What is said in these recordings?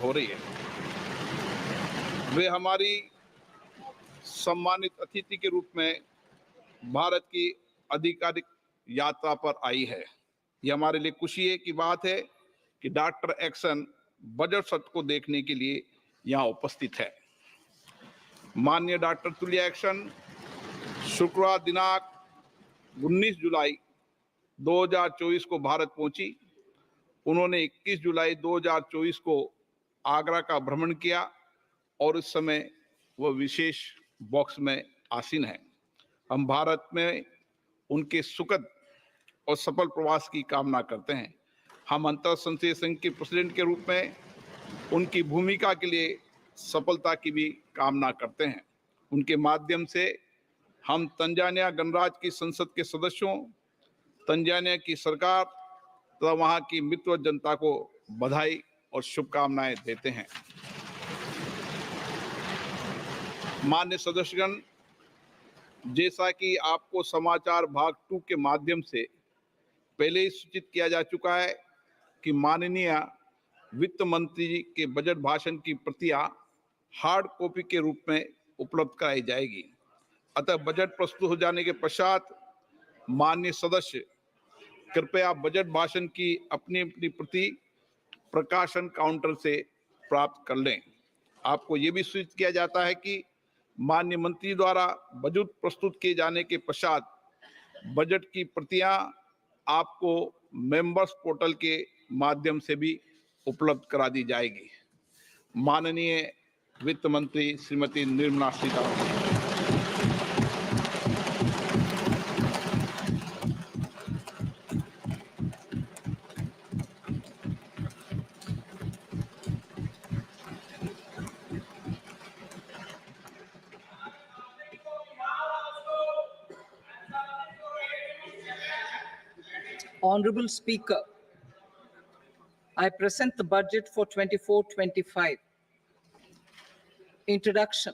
हो रही है। वे हमारी सम्मानित अतिथि के रूप में भारत की आधिकारिक यात्रा पर आई है। यह हमारे लिए खुशी की बात है कि डॉक्टर एक्सन बजट सत्र को देखने के लिए यहाँ उपस्थित है। माननीय डॉक्टर तुल्या एक्सन शुक्रवार दिनांक 19 जुलाई 2024 को भारत पहुंची। उन्होंने 21 जुलाई 2024 को आगरा का भ्रमण किया और इस समय वह विशेष बॉक्स में आसीन है। हम भारत में उनके सुखद और सफल प्रवास की कामना करते हैं। हम अंतर्संघीय संघ के प्रेसिडेंट के रूप में उनकी भूमिका के लिए सफलता की भी कामना करते हैं। उनके माध्यम से हम तंजानिया गणराज्य की संसद के सदस्यों, तंजानिया की सरकार तथा वहां की मित्र जनता को बधाई और शुभकामनाएं देते हैं। मान्य सदस्यगण, जैसा कि आपको समाचार भाग 2 के माध्यम से पहले ही सूचित किया जा चुका है कि माननीय वित्त मंत्री जी के बजट भाषण की प्रतियां हार्ड कॉपी के रूप में उपलब्ध कराई जाएगी। अतः बजट प्रस्तुत हो जाने के पश्चात माननीय सदस्य कृपया बजट भाषण की अपनी अपनी प्रति प्रकाशन काउंटर से प्राप्त कर लें। आपको ये भी सूचित किया जाता है कि माननीय मंत्री द्वारा बजट प्रस्तुत किए जाने के पश्चात बजट की प्रतियां आपको मेंबर्स पोर्टल के माध्यम से भी उपलब्ध करा दी जाएगी। माननीय वित्त मंत्री Shrimati Nirmala Sitharaman. Honorable Speaker, I present the budget for 24-25. Introduction.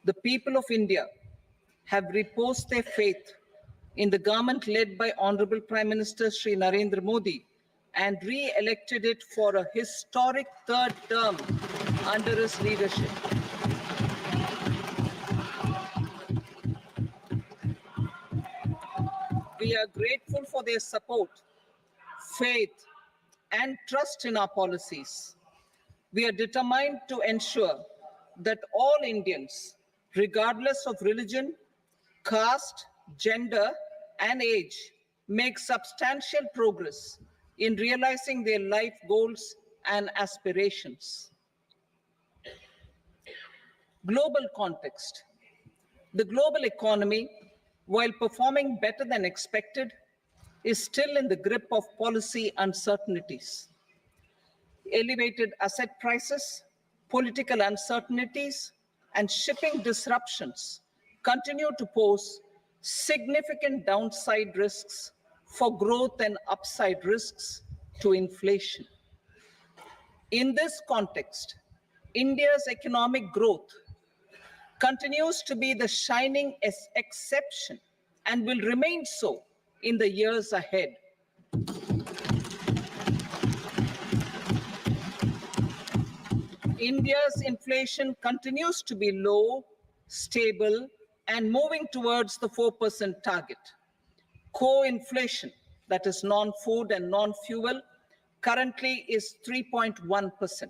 The people of India have reposed their faith in the government led by Honorable Prime Minister Shri Narendra Modi and re-elected it for a historic third term under his leadership. We are grateful for their support, faith, and trust in our policies. We are determined to ensure that all Indians, regardless of religion, caste, gender, and age, make substantial progress in realizing their life goals and aspirations. Global context. The global economy, while performing better than expected, is still in the grip of policy uncertainties. Elevated asset prices, political uncertainties, and shipping disruptions continue to pose significant downside risks for growth and upside risks to inflation. In this context, India's economic growth continues to be the shining exception and will remain so in the years ahead. India's inflation continues to be low, stable, and moving towards the 4% target. Core inflation, that is non-food and non-fuel, currently is 3.1%.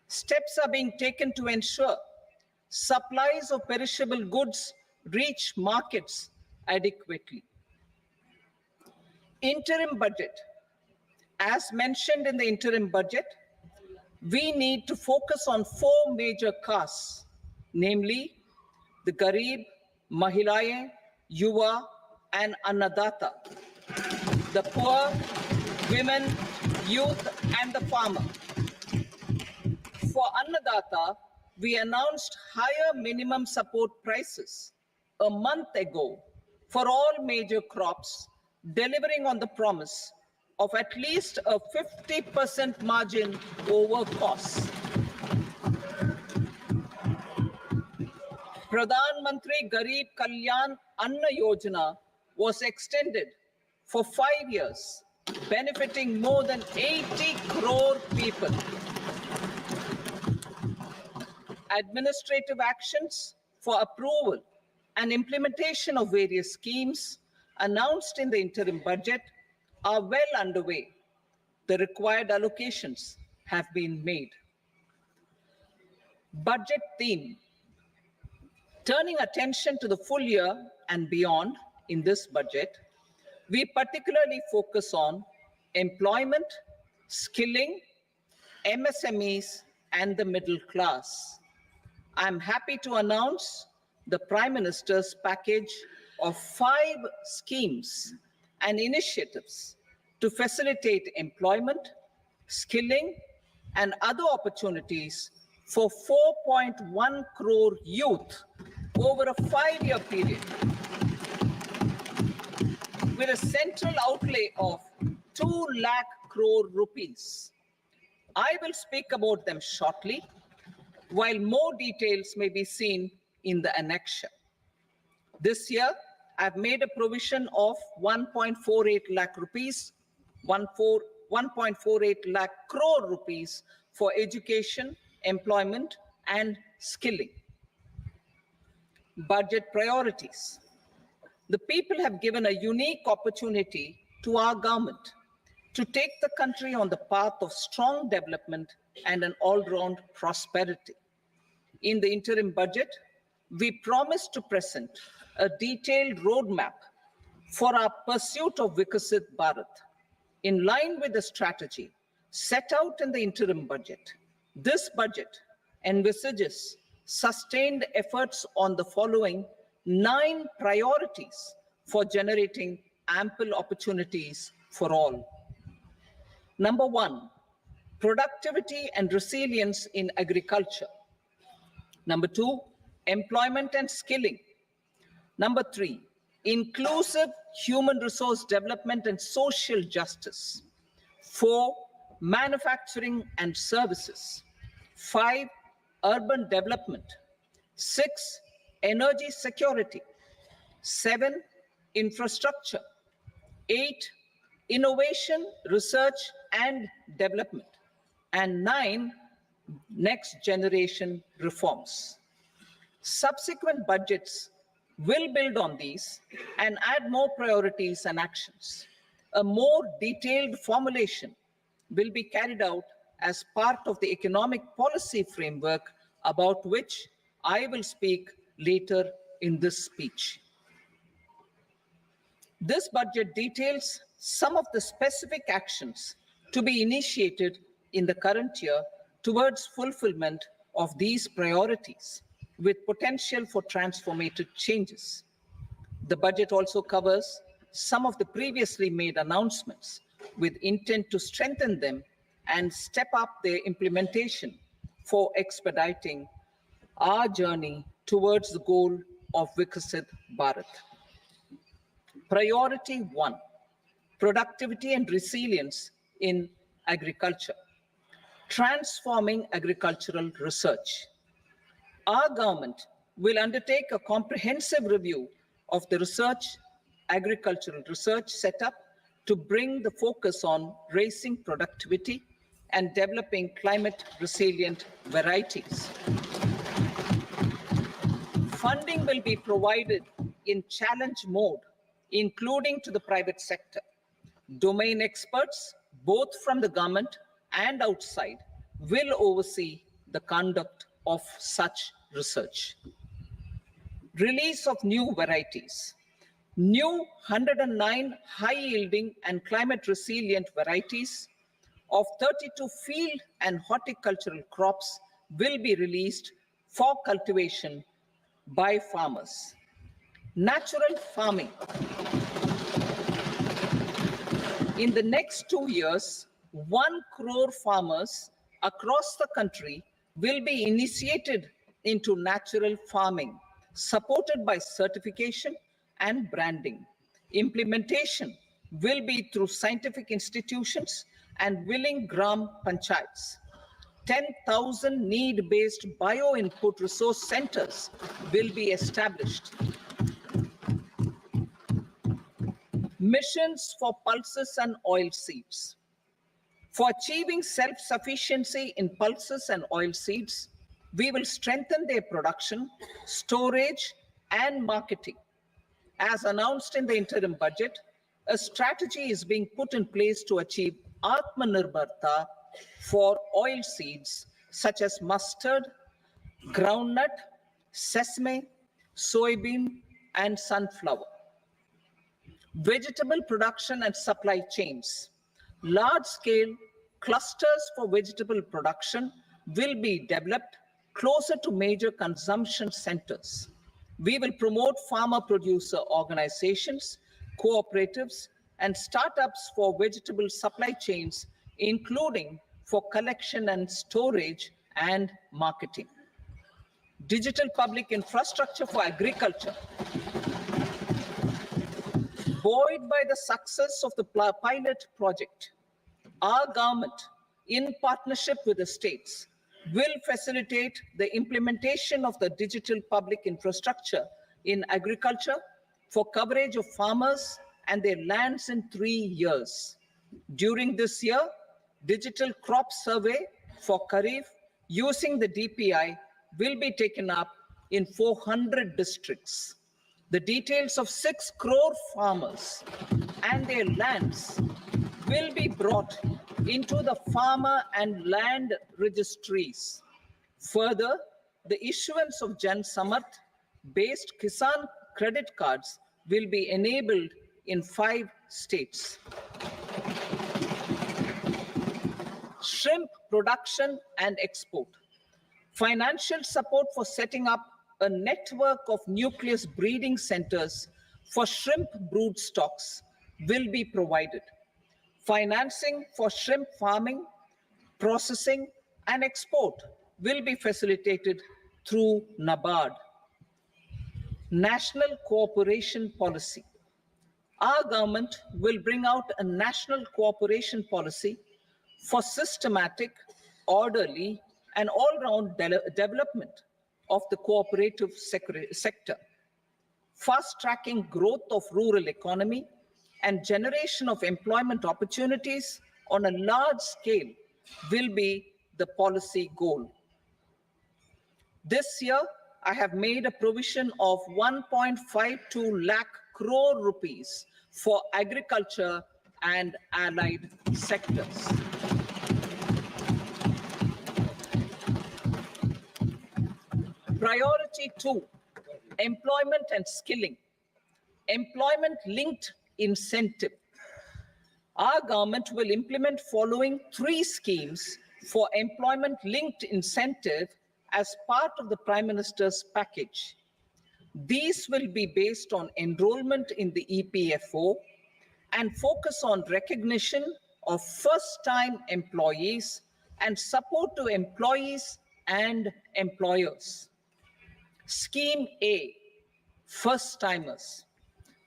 Steps are being taken to ensure supplies of perishable goods reach markets adequately. Interim budget. As mentioned in the interim budget, we need to focus on 4 major castes, namely the Garib, Mahilaye, Yuva, and Annadata, the poor, women, youth, and the farmer. For Annadata, we announced higher minimum support prices a month ago for all major crops, delivering on the promise of at least a 50% margin over costs. Pradhan Mantri Garib Kalyan Anna Yojana was extended for 5 years, benefiting more than 80 crore people. administrative actions for approval and implementation of various schemes announced in the interim budget are well underway. The required allocations have been made. Budget theme. Turning attention to the full year and beyond in this budget, we particularly focus on employment, skilling, MSMEs, and the middle class. I'm happy to announce the Prime Minister's package of 5 schemes and initiatives to facilitate employment, skilling, and other opportunities for 4.1 crore youth over a 5-year period, with a central outlay of 2 lakh crore rupees. I will speak about them shortly, while more details may be seen in the annexure. This year, I've made a provision of 1.48 lakh rupees, 1.48 lakh crore rupees for education, employment, and skilling. Budget priorities. The people have given a unique opportunity to our government to take the country on the path of strong development and an all-round prosperity. In the interim budget, we promise to present a detailed roadmap for our pursuit of Vikasit Bharat. In line with the strategy set out in the interim budget, this budget envisages sustained efforts on the following 9 priorities for generating ample opportunities for all. Number 1, productivity and resilience in agriculture. Number 2, employment and skilling. Number 3, inclusive human resource development and social justice. 4, manufacturing and services. 5, urban development. 6, energy security. 7, infrastructure. 8, innovation, research and development. And 9, next generation reforms. Subsequent budgets will build on these and add more priorities and actions. A more detailed formulation will be carried out as part of the economic policy framework, about which I will speak later in this speech. This budget details some of the specific actions to be initiated in the current year towards fulfillment of these priorities, with potential for transformative changes. The budget also covers some of the previously made announcements with intent to strengthen them and step up their implementation for expediting our journey towards the goal of Vikasit Bharat. Priority 1, productivity and resilience in agriculture. Transforming agricultural research. Our government will undertake a comprehensive review of the agricultural research setup to bring the focus on raising productivity and developing climate resilient varieties. Funding will be provided in challenge mode, including to the private sector. Domain experts, both from the government and outside, will oversee the conduct of such research. Release of new varieties. New 109 high-yielding and climate-resilient varieties of 32 field and horticultural crops will be released for cultivation by farmers. Natural farming. In the next 2 years, 1 crore farmers across the country will be initiated into natural farming, supported by certification and branding. Implementation will be through scientific institutions and willing gram panchayats. 10,000 need-based bio-input resource centers will be established. Missions for pulses and oil seeds. For achieving self-sufficiency in pulses and oil seeds, We will strengthen their production, storage, and marketing. As announced in the interim budget, a strategy is being put in place to achieve Atmanirbharta for oil seeds such as mustard, groundnut, sesame, soybean, and sunflower. Vegetable production and supply chains. Large-scale clusters for vegetable production will be developed closer to major consumption centers. We will promote farmer-producer organizations, cooperatives, and startups for vegetable supply chains, including for collection and storage and marketing. Digital public infrastructure for agriculture. Buoyed by the success of the pilot project, our government, in partnership with the states, will facilitate the implementation of the digital public infrastructure in agriculture for coverage of farmers and their lands in 3 years. During this year, digital crop survey for Kharif using the DPI will be taken up in 400 districts. The details of 6 crore farmers and their lands will be brought into the farmer and land registries. Further, the issuance of Jan Samarth based Kisan credit cards will be enabled in 5 states. Shrimp production and export. Financial support for setting up a network of nucleus breeding centers for shrimp brood stocks will be provided. Financing for shrimp farming, processing, and export will be facilitated through NABARD. National cooperation policy. Our government will bring out a national cooperation policy for systematic, orderly, and all-round development of the cooperative sector, fast-tracking growth of rural economy and generation of employment opportunities on a large scale will be the policy goal. This year, I have made a provision of 1.52 lakh crore rupees for agriculture and allied sectors. Priority 2, employment and skilling. Employment-linked incentive. Our government will implement following 3 schemes for employment-linked incentive as part of the Prime Minister's package. These will be based on enrollment in the EPFO and focus on recognition of first-time employees and support to employees and employers. Scheme A, first-timers.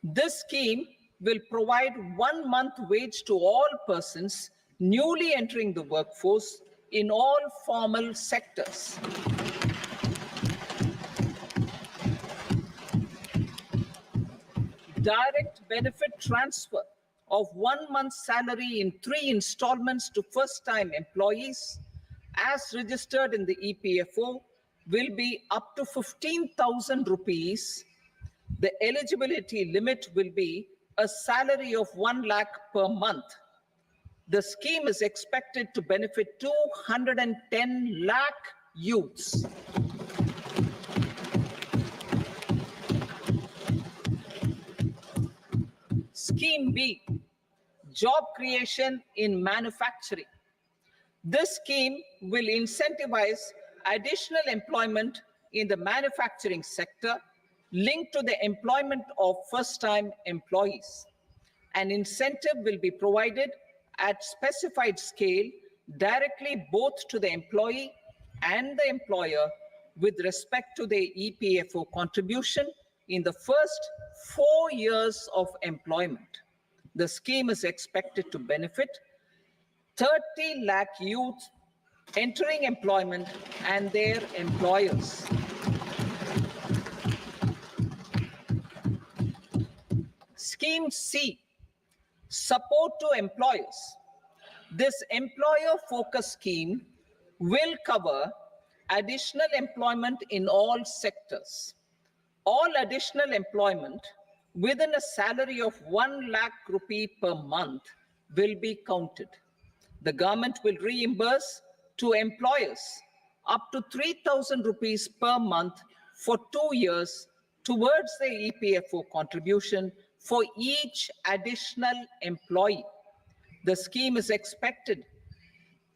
This scheme will provide 1 month wage to all persons newly entering the workforce in all formal sectors. Direct benefit transfer of 1 month's salary in 3 installments to first-time employees as registered in the EPFO will be up to 15,000 rupees. The eligibility limit will be a salary of 1 lakh per month. The scheme is expected to benefit 210 lakh youths. Scheme B, job creation in manufacturing. This scheme will incentivize additional employment in the manufacturing sector linked to the employment of first-time employees. An incentive will be provided at specified scale directly both to the employee and the employer with respect to their EPFO contribution in the first 4 years of employment. The scheme is expected to benefit 30 lakh youth entering employment and their employers. Scheme C, support to employers. This employer-focused scheme will cover additional employment in all sectors. All additional employment within a salary of 1 lakh rupee per month will be counted. The government will reimburse to employers up to 3,000 rupees per month for 2 years towards the EPFO contribution for each additional employee. The scheme is expected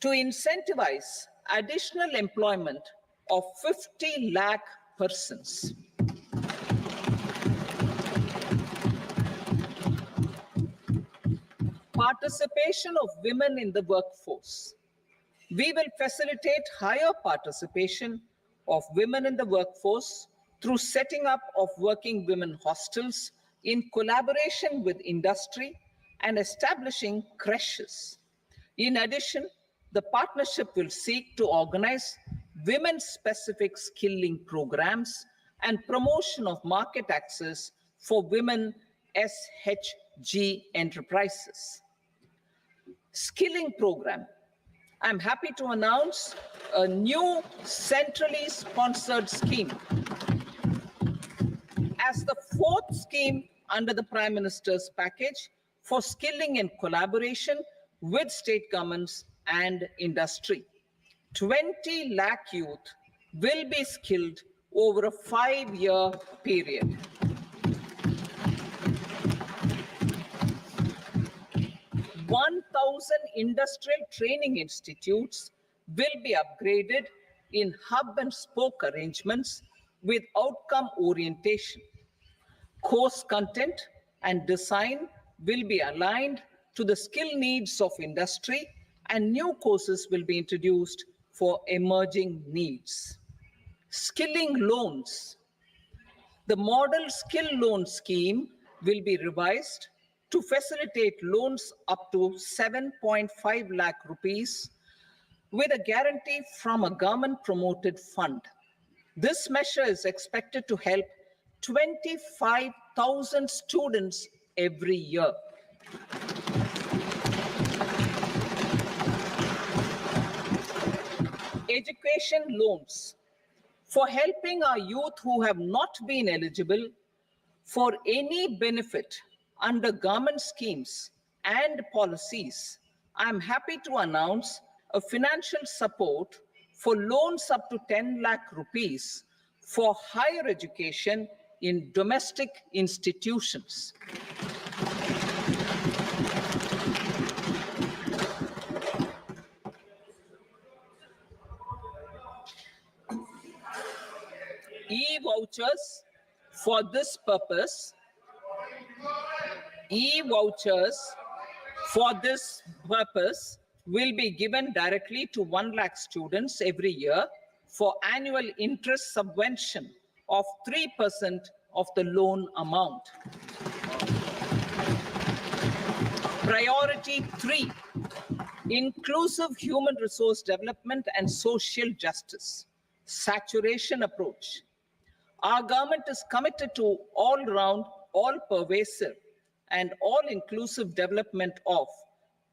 to incentivize additional employment of 50 lakh persons. Participation of women in the workforce. We will facilitate higher participation of women in the workforce through setting up of working women hostels in collaboration with industry and establishing creches. In addition, the partnership will seek to organize women-specific skilling programs and promotion of market access for women SHG enterprises. Skilling program. I'm happy to announce a new centrally sponsored scheme as the fourth scheme under the Prime Minister's package for skilling in collaboration with state governments and industry. 20 lakh youth will be skilled over a 5-year period. Industrial training institutes will be upgraded in hub and spoke arrangements with outcome orientation. Course content and design will be aligned to the skill needs of industry, and new courses will be introduced for emerging needs. Skilling loans. The model skill loan scheme will be revised to facilitate loans up to 7.5 lakh rupees with a guarantee from a government-promoted fund. This measure is expected to help 25,000 students every year. Education loans. For helping our youth who have not been eligible for any benefit under government schemes and policies, I'm happy to announce a financial support for loans up to 10 lakh rupees for higher education in domestic institutions. E-vouchers for this purpose. E-vouchers for this purpose will be given directly to 1 lakh students every year for annual interest subvention of 3% of the loan amount. Priority 3, inclusive human resource development and social justice. Saturation approach. Our government is committed to all-round, all-pervasive, and all-inclusive development of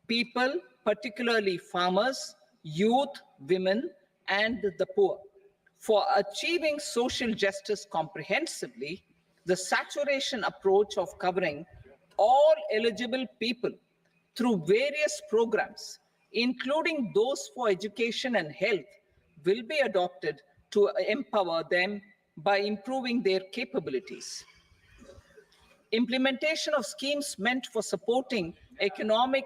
people, particularly farmers, youth, women, and the poor. For achieving social justice comprehensively, the saturation approach of covering all eligible people through various programs, including those for education and health, will be adopted to empower them by improving their capabilities. Implementation of schemes meant for supporting economic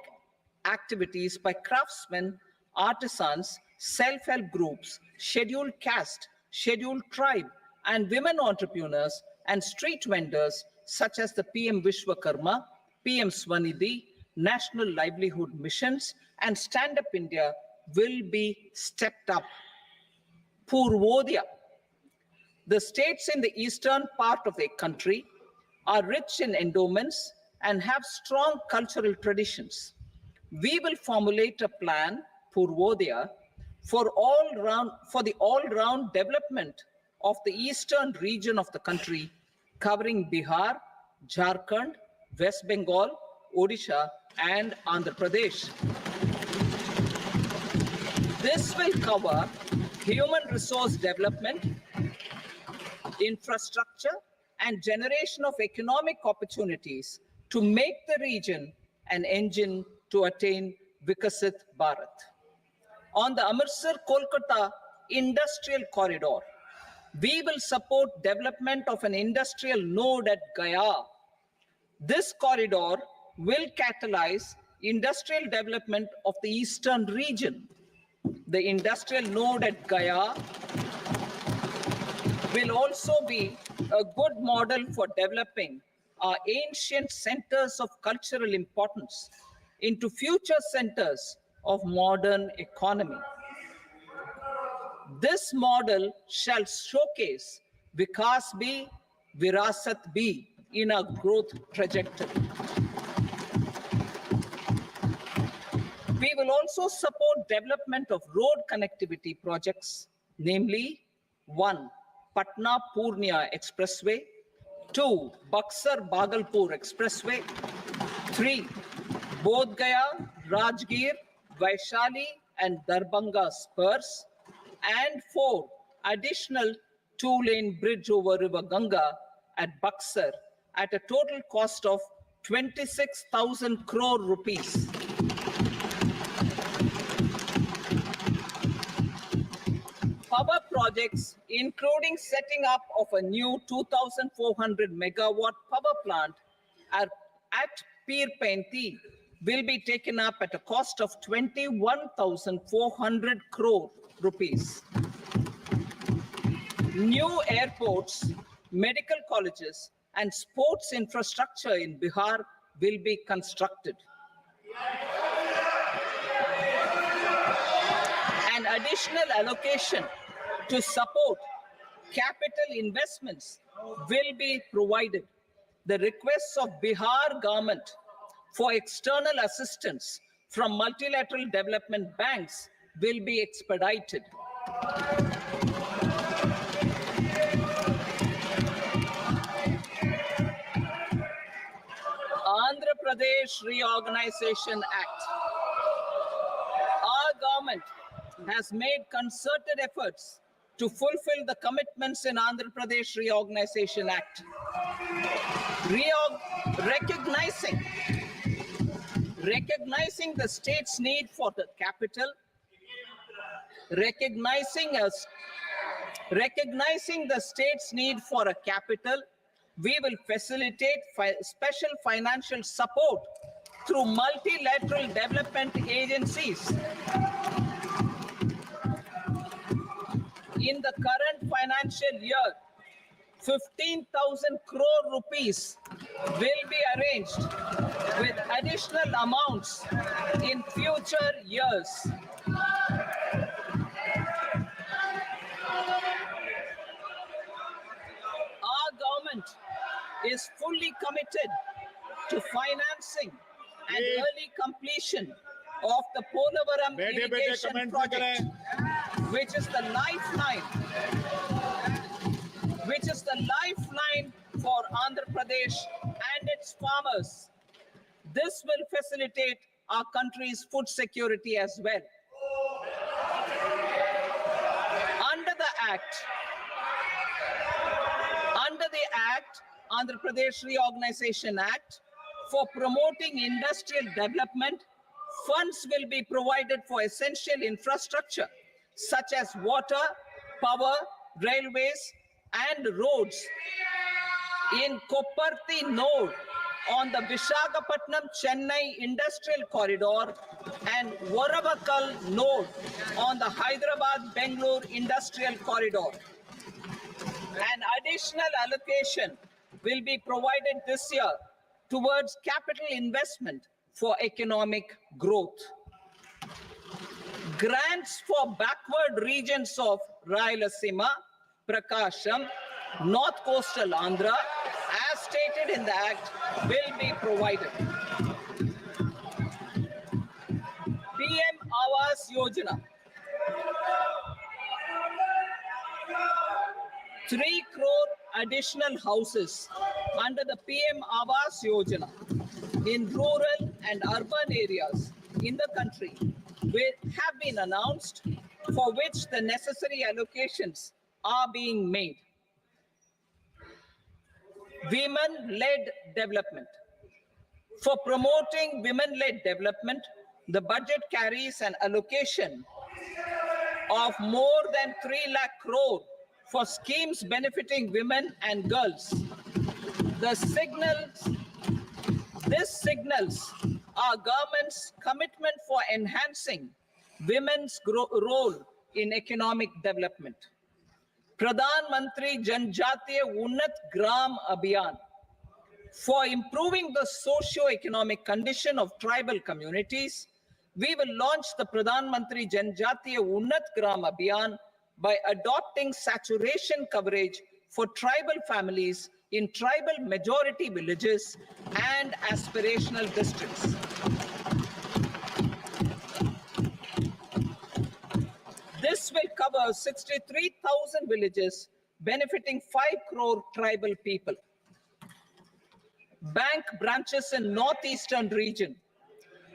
activities by craftsmen, artisans, self-help groups, scheduled caste, scheduled tribe, and women entrepreneurs and street vendors such as the PM Vishwakarma, PM Swanidhi, National Livelihood Missions, and Stand Up India will be stepped up. Purvodaya. The states in the eastern part of the country are rich in endowments and have strong cultural traditions. We will formulate a plan, Purvodaya, for the all-round development of the eastern region of the country, covering Bihar, Jharkhand, West Bengal, Odisha, and Andhra Pradesh. This will cover human resource development, infrastructure, and generation of economic opportunities to make the region an engine to attain Vikasit Bharat. On the Amritsar-Kolkata Industrial Corridor, we will support development of an industrial node at Gaya. This corridor will catalyze industrial development of the eastern region. The industrial node at Gaya will also be a good model for developing our ancient centers of cultural importance into future centers of modern economy. This model shall showcase Vikas B, Virasat B in our growth trajectory. We will also support development of road connectivity projects, namely 1. Patna Purnia Expressway, 2. Buxar Bhagalpur Expressway, 3. Bodh Gaya, Rajgir, Vaishali and Darbhanga spurs, and 4. Additional 2-lane bridge over River Ganga at Buxar at a total cost of 26,000 crore rupees. Power projects, including setting up of a new 2,400 megawatt power plant at Peer Painti, will be taken up at a cost of 21,400 crore rupees. New airports, medical colleges, and sports infrastructure in Bihar will be constructed. An additional allocation to support capital investments will be provided. The requests of Bihar government for external assistance from multilateral development banks will be expedited. Andhra Pradesh Reorganization Act. Our government has made concerted efforts to fulfill the commitments in Andhra Pradesh Reorganization Act. Recognizing the state's need for the capital, recognizing the state's need for a capital, we will facilitate special financial support through multilateral development agencies. In the current financial year, 15,000 crore rupees will be arranged with additional amounts in future years. Our government is fully committed to financing and early completion of the Polavaram irrigation project, which is the lifeline for Andhra Pradesh and its farmers. This will facilitate our country's food security as well. Under the Act, Andhra Pradesh Reorganization Act, for promoting industrial development, funds will be provided for essential infrastructure such as water, power, railways, and roads. In Kopparthi node on the Visakhapatnam-Chennai Industrial Corridor and Varavakal node on the Hyderabad-Bangalore Industrial Corridor. An additional allocation will be provided this year towards capital investment for economic growth. Grants for backward regions of Rayalaseema, Prakasham, North Coastal Andhra, as stated in the Act, will be provided. PM Awas Yojana. 3 crore additional houses under the PM Awas Yojana in rural and urban areas in the country have been announced for which the necessary allocations are being made. Women-led development. For promoting women-led development, the budget carries an allocation of more than 3 lakh crore for schemes benefiting women and girls. This signals our government's commitment for enhancing women's role in economic development. Pradhan Mantri Janjatiya Unnat Gram Abhiyan. For improving the socio-economic condition of tribal communities, we will launch the Pradhan Mantri Janjatiya Unnat Gram Abhiyan by adopting saturation coverage for tribal families in tribal majority villages and aspirational districts. This will cover 63,000 villages, benefiting 5 crore tribal people. Bank branches in northeastern region.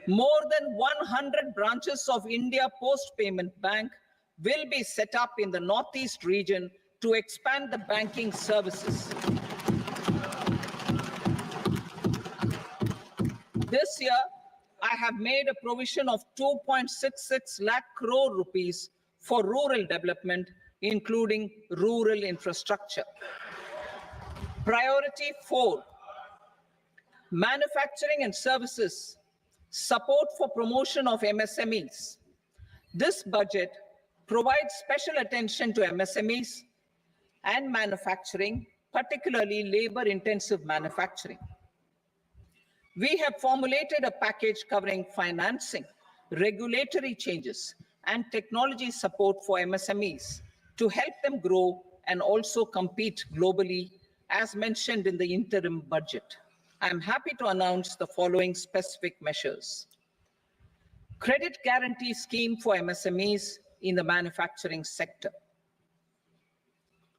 More than 100 branches of India Post Payment Bank will be set up in the northeast region to expand the banking services. This year, I have made a provision of 2.66 lakh crore rupees for rural development, including rural infrastructure. Priority 4. Manufacturing and services, support for promotion of MSMEs. This budget provides special attention to MSMEs and manufacturing, particularly labor-intensive manufacturing. We have formulated a package covering financing, regulatory changes, and technology support for MSMEs to help them grow and also compete globally, as mentioned in the interim budget. I am happy to announce the following specific measures. Credit guarantee scheme for MSMEs in the manufacturing sector.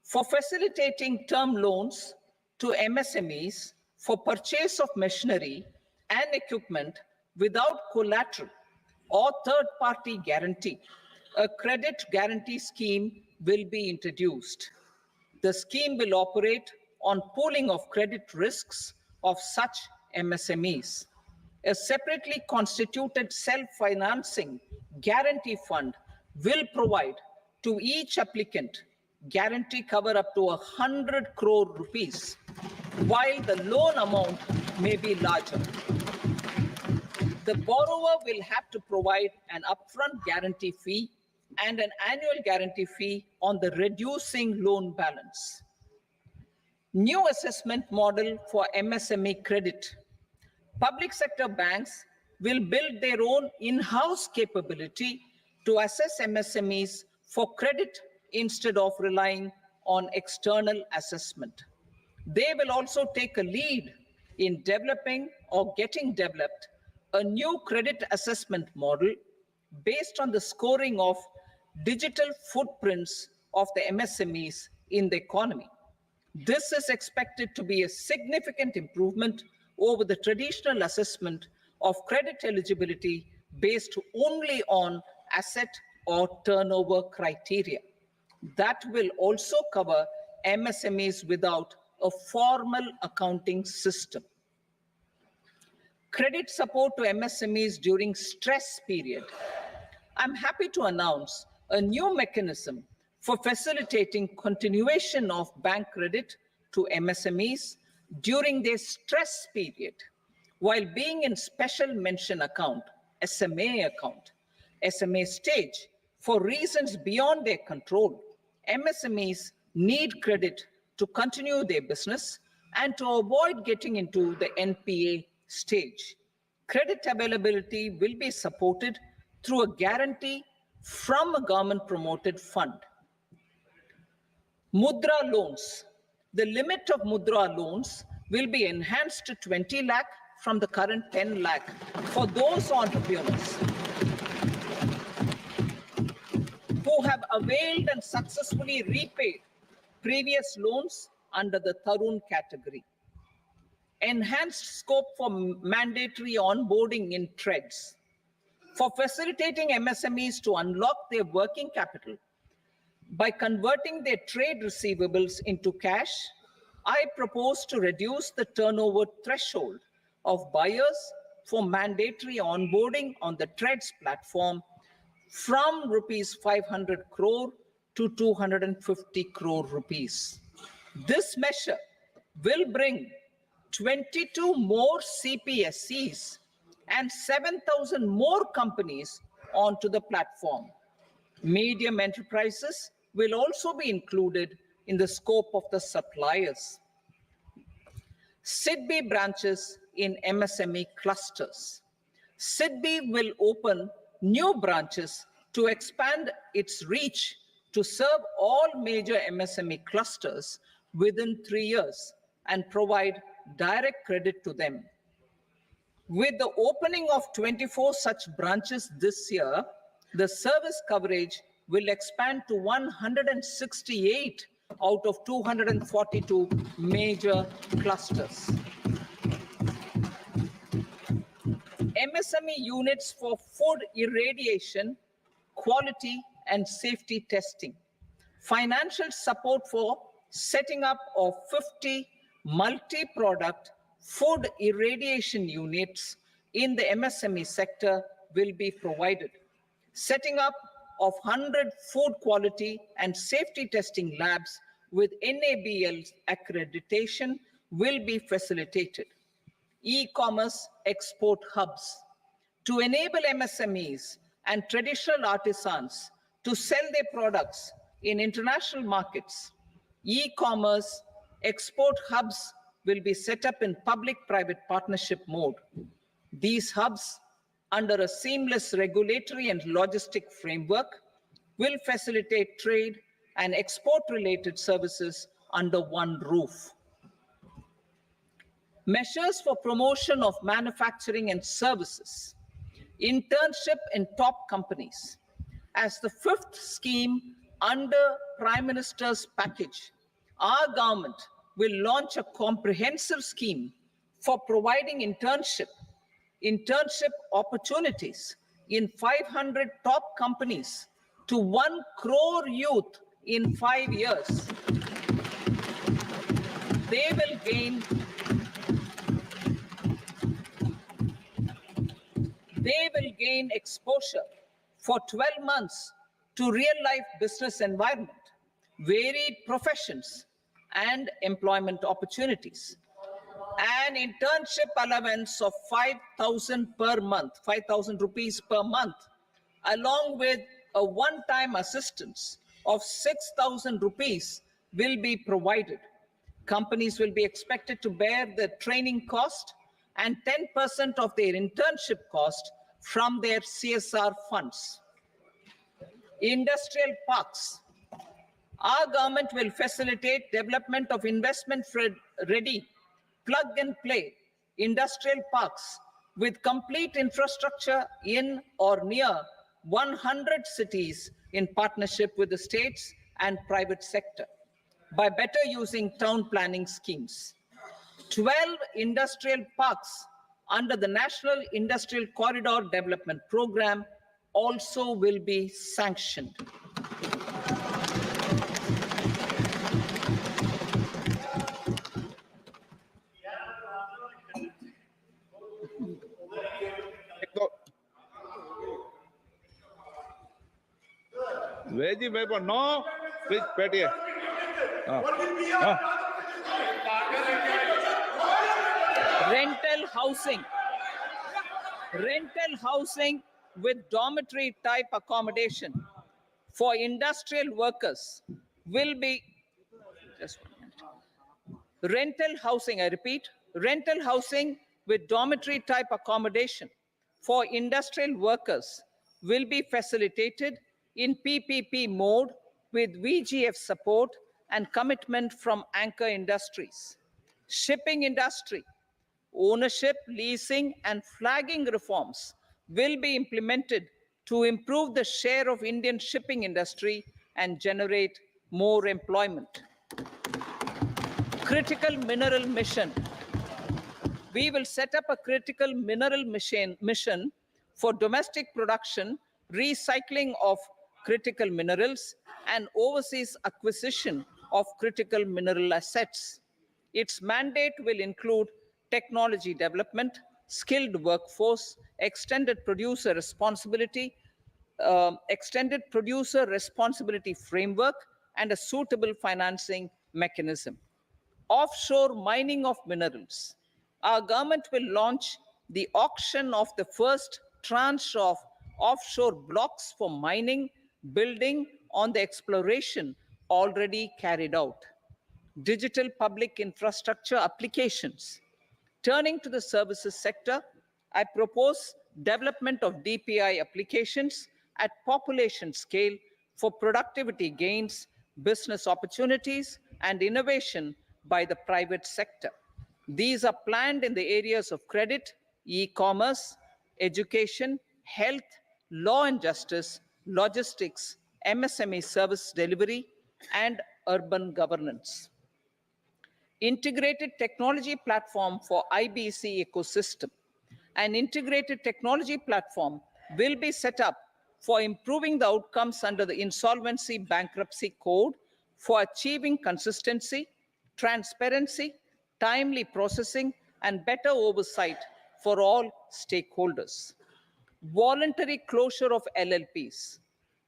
For facilitating term loans to MSMEs for purchase of machinery and equipment without collateral or third-party guarantee, a credit guarantee scheme will be introduced. The scheme will operate on pooling of credit risks of such MSMEs. A separately constituted self-financing guarantee fund will provide to each applicant guarantee cover up to 100 crore rupees, while the loan amount may be larger. The borrower will have to provide an upfront guarantee fee and an annual guarantee fee on the reducing loan balance. New assessment model for MSME credit. Public sector banks will build their own in-house capability to assess MSMEs for credit instead of relying on external assessment. They will also take a lead in developing or getting developed a new credit assessment model based on the scoring of digital footprints of the MSMEs in the economy. This is expected to be a significant improvement over the traditional assessment of credit eligibility based only on asset or turnover criteria. That will also cover MSMEs without a formal accounting system. Credit support to MSMEs during stress period. I'm happy to announce a new mechanism for facilitating continuation of bank credit to MSMEs during their stress period while being in special mention account, SMA stage for reasons beyond their control. MSMEs need credit to continue their business and to avoid getting into the NPA stage. Credit availability will be supported through a guarantee from a government-promoted fund. Mudra loans. The limit of Mudra loans will be enhanced to 20 lakh from the current 10 lakh for those entrepreneurs who have availed and successfully repaid previous loans under the Tarun category. Enhanced scope for mandatory onboarding in TREDS. For facilitating MSMEs to unlock their working capital by converting their trade receivables into cash, I propose to reduce the turnover threshold of buyers for mandatory onboarding on the TREADS platform from rupees 500 crore to 250 crore rupees. This measure will bring 22 more CPSCs and 7,000 more companies onto the platform. Medium enterprises will also be included in the scope of the suppliers. SIDBI branches in MSME clusters. SIDBI will open new branches to expand its reach to serve all major MSME clusters within 3 years and provide direct credit to them. With the opening of 24 such branches this year, the service coverage will expand to 168 out of 242 major clusters. MSME units for food irradiation, quality and safety testing. Financial support for setting up of 50 multi-product food irradiation units in the MSME sector will be provided. Setting up of 100 food quality and safety testing labs with NABL accreditation will be facilitated. E-commerce export hubs to enable MSMEs and traditional artisans to sell their products in international markets. E-commerce export hubs will be set up in public-private partnership mode. These hubs, under a seamless regulatory and logistic framework, will facilitate trade and export-related services under one roof. Measures for promotion of manufacturing and services. Internship in top companies. As the fifth scheme under Prime Minister's package, our government will launch a comprehensive scheme for providing internship opportunities in 500 top companies to 1 crore youth in 5 years. They will gain exposure for 12 months to real-life business environment, varied professions, and employment opportunities. An internship allowance of 5,000 per month, 5,000 rupees per month, along with a one-time assistance of 6,000 rupees will be provided. Companies will be expected to bear the training cost and 10% of their internship cost from their CSR funds. Industrial parks. Our government will facilitate development of investment-ready, plug-and-play industrial parks with complete infrastructure in or near 100 cities in partnership with the states and private sector by better using town planning schemes. 12 industrial parks under the National Industrial Corridor Development Program also will be sanctioned. Veggie भाई पर no please बैठिए rental housing with dormitory type accommodation for industrial workers will be rental housing, I repeat, rental housing with dormitory type accommodation for industrial workers will be facilitated in PPP mode with VGF support and commitment from anchor industries. Shipping industry, ownership, leasing, and flagging reforms will be implemented to improve the share of Indian shipping industry and generate more employment. Critical mineral mission. We will set up a critical mineral mission for domestic production, recycling of critical minerals, and overseas acquisition of critical mineral assets. Its mandate will include technology development, skilled workforce, extended producer responsibility framework, and a suitable financing mechanism. Offshore mining of minerals. Our government will launch the auction of the first tranche of offshore blocks for mining, building on the exploration already carried out. Digital public infrastructure applications. Turning to the services sector, I propose development of DPI applications at population scale for productivity gains, business opportunities, and innovation by the private sector. These are planned in the areas of credit, e-commerce, education, health, law and justice, logistics, MSME service delivery, and urban governance. Integrated technology platform for IBC ecosystem. An integrated technology platform will be set up for improving the outcomes under the Insolvency Bankruptcy Code for achieving consistency, transparency, timely processing, and better oversight for all stakeholders. Voluntary closure of LLPs.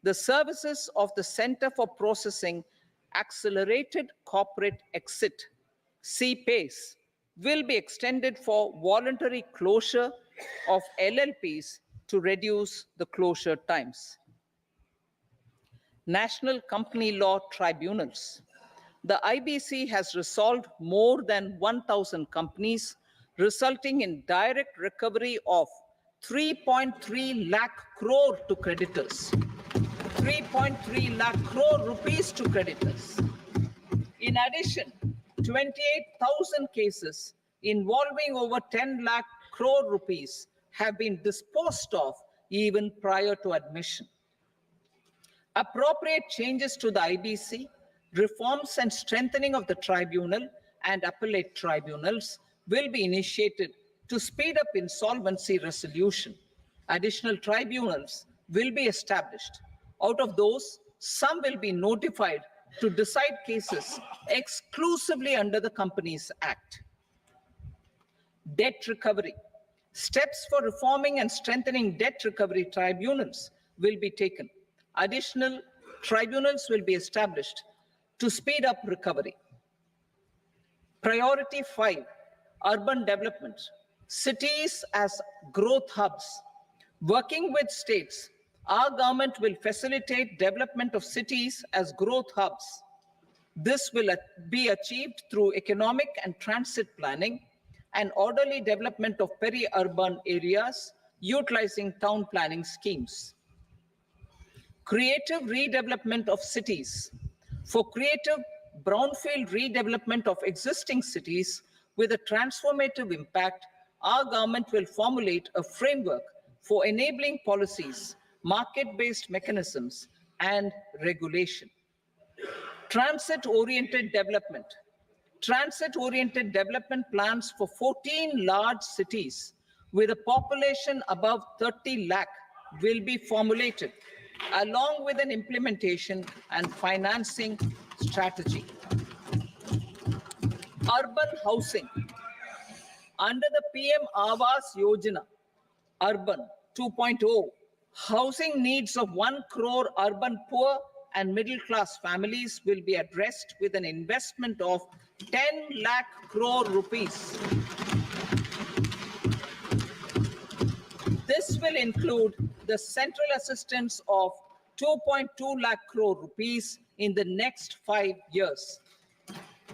The services of the Center for Processing Accelerated Corporate Exit, CPACE, will be extended for voluntary closure of LLPs to reduce the closure times. National Company Law Tribunals. The IBC has resolved more than 1,000 companies, resulting in direct recovery of 3.3 lakh crore to creditors. 3.3 lakh crore rupees to creditors. In addition, 28,000 cases involving over 10 lakh crore rupees have been disposed of even prior to admission. Appropriate changes to the IBC, reforms and strengthening of the tribunal and appellate tribunals will be initiated to speed up insolvency resolution. Additional tribunals will be established. Out of those, some will be notified to decide cases exclusively under the Companies Act. Debt recovery. Steps for reforming and strengthening debt recovery tribunals will be taken. Additional tribunals will be established to speed up recovery. Priority 5, urban development. Cities as growth hubs. Working with states, our government will facilitate development of cities as growth hubs. This will be achieved through economic and transit planning and orderly development of peri-urban areas utilizing town planning schemes. Creative redevelopment of cities. For creative brownfield redevelopment of existing cities with a transformative impact, our government will formulate a framework for enabling policies, market-based mechanisms, and regulation. Transit-oriented development. Transit-oriented development plans for 14 large cities with a population above 30 lakh will be formulated, along with an implementation and financing strategy. Urban housing. Under the PM Awas Yojana, Urban 2.0, housing needs of 1 crore urban poor and middle class families will be addressed with an investment of 10 lakh crore rupees. This will include the central assistance of 2.2 lakh crore rupees in the next 5 years.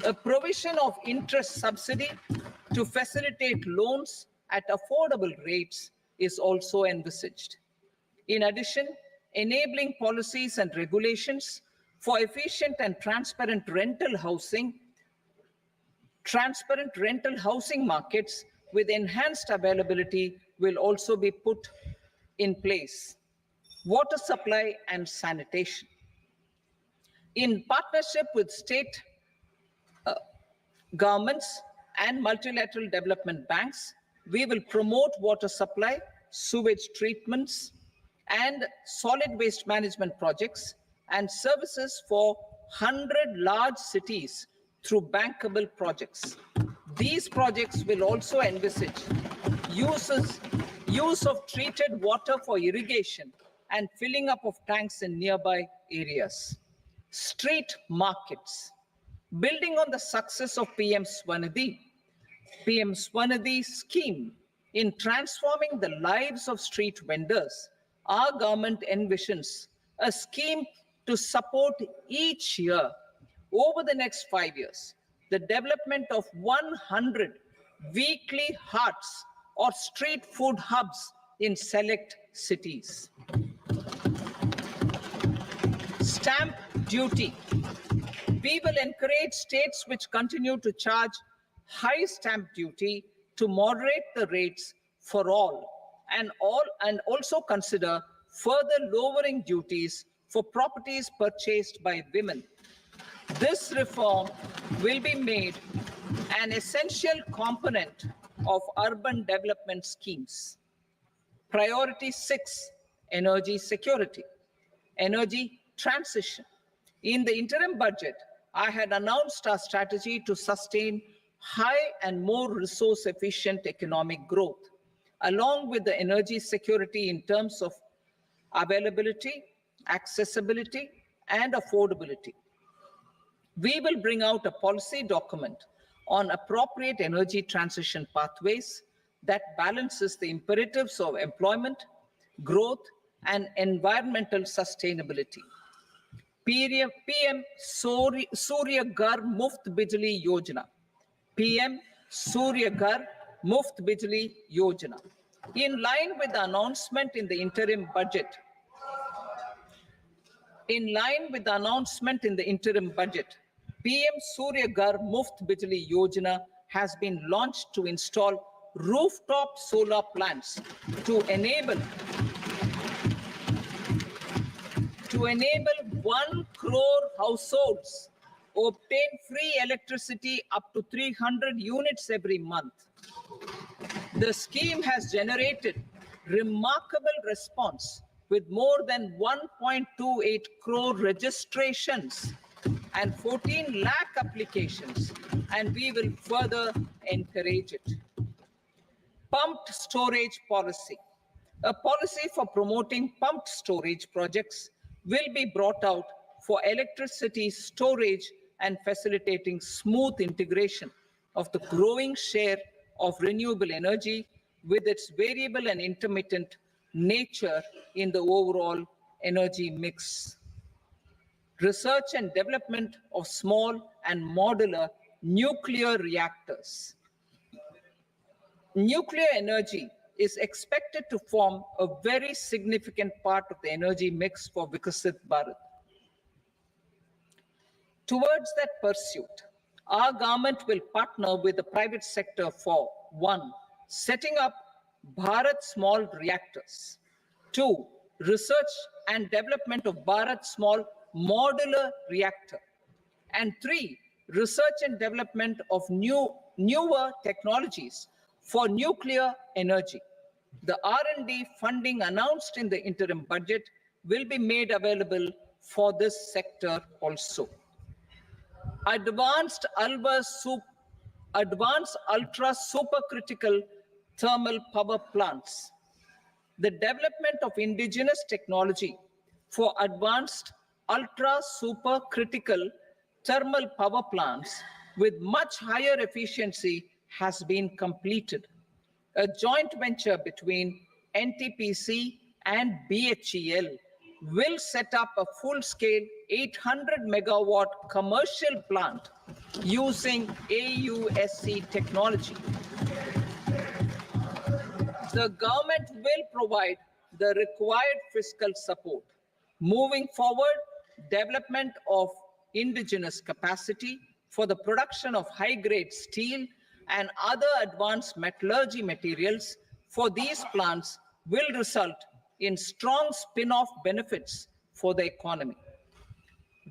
A provision of interest subsidy to facilitate loans at affordable rates is also envisaged. In addition, enabling policies and regulations for efficient and transparent rental housing markets with enhanced availability will also be put in place. Water supply and sanitation. In partnership with state governments and multilateral development banks, we will promote water supply sewage treatments, and solid waste management projects, and services for 100 large cities through bankable projects. These projects will also envisage use of treated water for irrigation and filling up of tanks in nearby areas. Street markets. Building on the success of PM Swanidhi scheme in transforming the lives of street vendors, our government envisions a scheme to support each year over the next 5 years the development of 100 weekly hearts or street food hubs in select cities. Stamp duty. We will encourage states which continue to charge high stamp duty to moderate the rates for all and also consider further lowering duties for properties purchased by women. This reform will be made an essential component of urban development schemes. Priority 6, energy security, energy transition. In the interim budget, I had announced our strategy to sustain high and more resource efficient economic growth, along with the energy security in terms of availability, accessibility, and affordability. We will bring out a policy document on appropriate energy transition pathways that balances the imperatives of employment, growth, and environmental sustainability. PM Surya Ghar Muft Bijli Yojana. PM Surya Ghar Muft Bijli Yojana. In line with the announcement in the interim budget, PM Surya Ghar Muft Bijli Yojana has been launched to install rooftop solar plants to enable 1 crore households obtain free electricity up to 300 units every month. The scheme has generated remarkable response with more than 1.28 crore registrations and 14 lakh applications, and we will further encourage it. Pumped storage policy. A policy for promoting pumped storage projects will be brought out for electricity storage and facilitating smooth integration of the growing share of renewable energy with its variable and intermittent nature in the overall energy mix. Research and development of small and modular nuclear reactors. Nuclear energy is expected to form a very significant part of the energy mix for Viksit Bharat. Towards that pursuit, our government will partner with the private sector for 1, setting up Bharat Small Reactors, 2, research and development of Bharat Small Modular Reactor, and 3, research and development of newer technologies for nuclear energy. The R&D funding announced in the interim budget will be made available for this sector also. Advanced ultra supercritical thermal power plants. The development of indigenous technology for advanced ultra supercritical thermal power plants with much higher efficiency has been completed. A joint venture between NTPC and BHEL will set up a full-scale 800 megawatt commercial plant using AUSC technology. The government will provide the required fiscal support. Moving forward, development of indigenous capacity for the production of high-grade steel and other advanced metallurgy materials for these plants will result in strong spin-off benefits for the economy.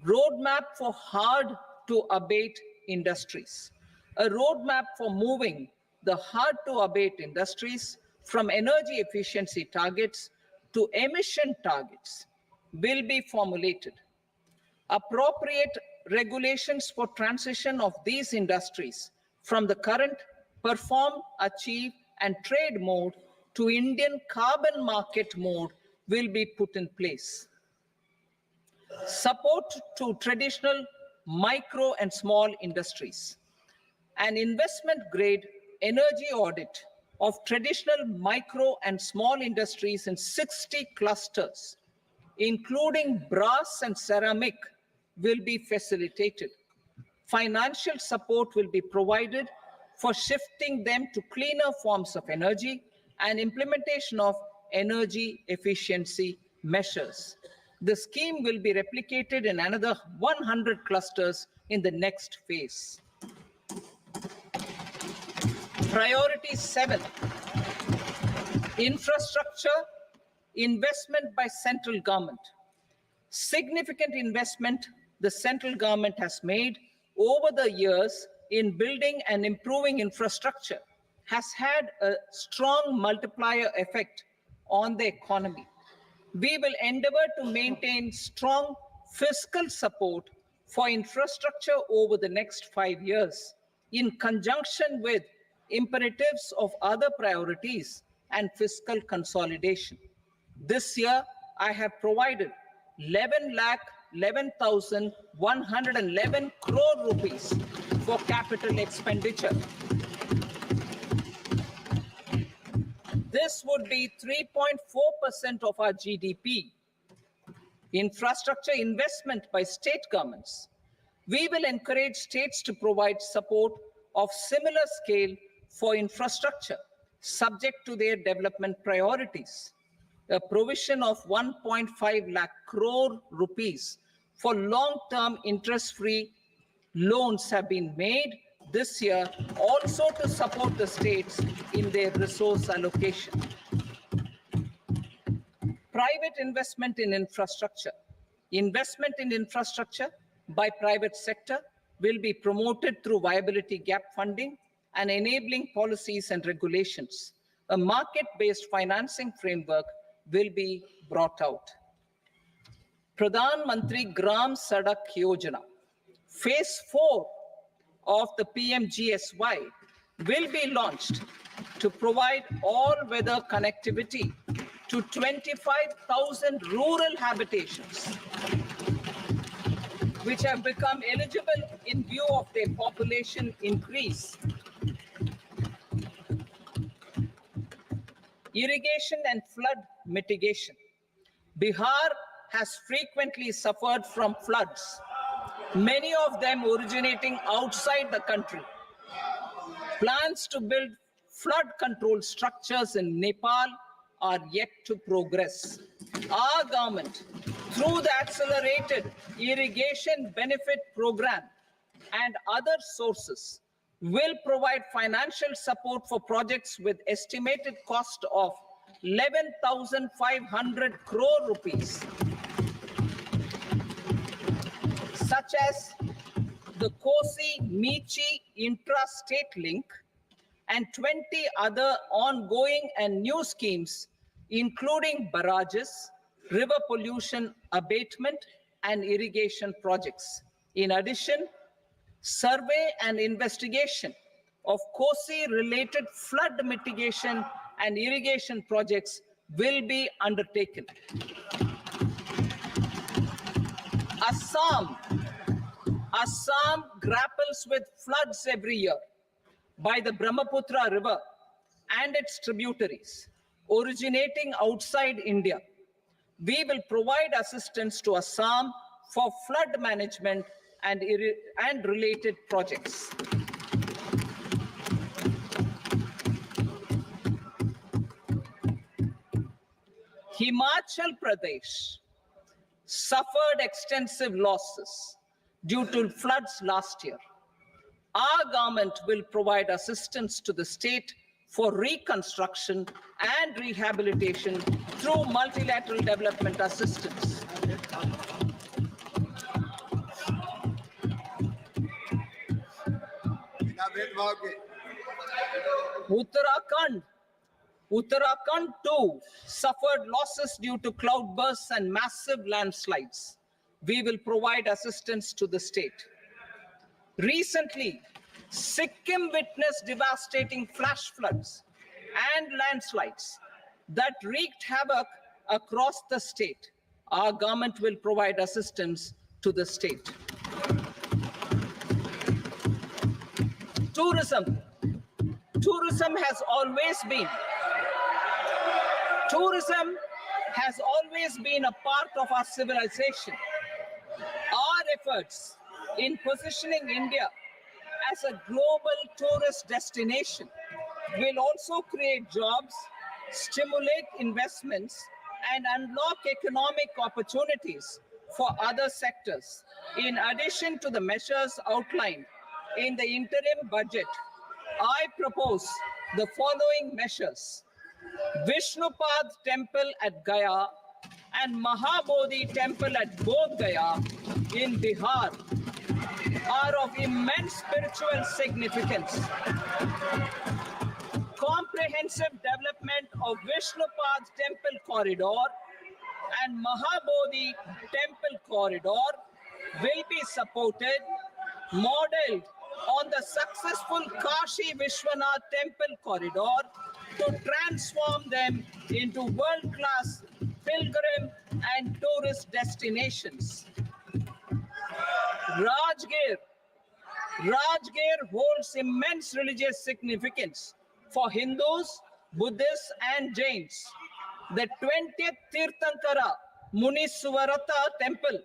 Roadmap for hard-to-abate industries. A roadmap for moving the hard-to-abate industries from energy efficiency targets to emission targets will be formulated. Appropriate regulations for transition of these industries from the current perform, achieve, and trade mode to Indian carbon market mode will be put in place. Support to traditional micro and small industries. An investment grade energy audit of traditional micro and small industries in 60 clusters, including brass and ceramic, will be facilitated. Financial support will be provided for shifting them to cleaner forms of energy and implementation of energy efficiency measures. The scheme will be replicated in another 100 clusters in the next phase. Priority 7, infrastructure investment by central government. Significant investment the central government has made over the years in building and improving infrastructure has had a strong multiplier effect on the economy. We will endeavor to maintain strong fiscal support for infrastructure over the next 5 years in conjunction with imperatives of other priorities and fiscal consolidation. This year, I have provided 11,11,111 crore rupees for capital expenditure. This would be 3.4% of our GDP. Infrastructure investment by state governments. We will encourage states to provide support of similar scale for infrastructure, subject to their development priorities. A provision of 1.5 lakh crore rupees for long-term interest-free loans have been made this year also to support the states in their resource allocation. Private investment in infrastructure. Investment in infrastructure by private sector will be promoted through viability gap funding and enabling policies and regulations. A market-based financing framework will be brought out. Pradhan Mantri Gram Sadak Yojana, phase 4 of the PMGSY will be launched to provide all-weather connectivity to 25,000 rural habitations, which have become eligible in view of their population increase. Irrigation and flood mitigation. Bihar has frequently suffered from floods, many of them originating outside the country. Plans to build flood control structures in Nepal are yet to progress. Our government, through the Accelerated Irrigation Benefit Program and other sources, will provide financial support for projects with estimated cost of 11,500 crore rupees, such as the Kosi-Michi intra-state link and 20 other ongoing and new schemes, including barrages, river pollution abatement, and irrigation projects. In addition, survey and investigation of Kosi-related flood mitigation and irrigation projects will be undertaken. Assam grapples with floods every year by the Brahmaputra River and its tributaries originating outside India. We will provide assistance to Assam for flood management and related projects. Himachal Pradesh suffered extensive losses due to floods last year. Our government will provide assistance to the state for reconstruction and rehabilitation through multilateral development assistance. Uttarakhand Uttarakhand too suffered losses due to cloudbursts and massive landslides. We will provide assistance to the state. Recently, Sikkim witnessed devastating flash floods and landslides that wreaked havoc across the state. Our government will provide assistance to the state. Tourism. Tourism has always been a part of our civilization. Our efforts in positioning India as a global tourist destination will also create jobs, stimulate investments, and unlock economic opportunities for other sectors. In addition to the measures outlined in the interim budget, I propose the following measures. Vishnupad Temple at Gaya and Mahabodhi Temple at Bodh Gaya in Bihar are of immense spiritual significance. Comprehensive development of Vishnupad Temple corridor and Mahabodhi Temple corridor will be supported, modeled on the successful Kashi Vishwanath Temple corridor to transform them into world-class pilgrim and tourist destinations. Rajgir holds immense religious significance for Hindus, Buddhists, and Jains. The 20th Tirthankara Muniswarata temple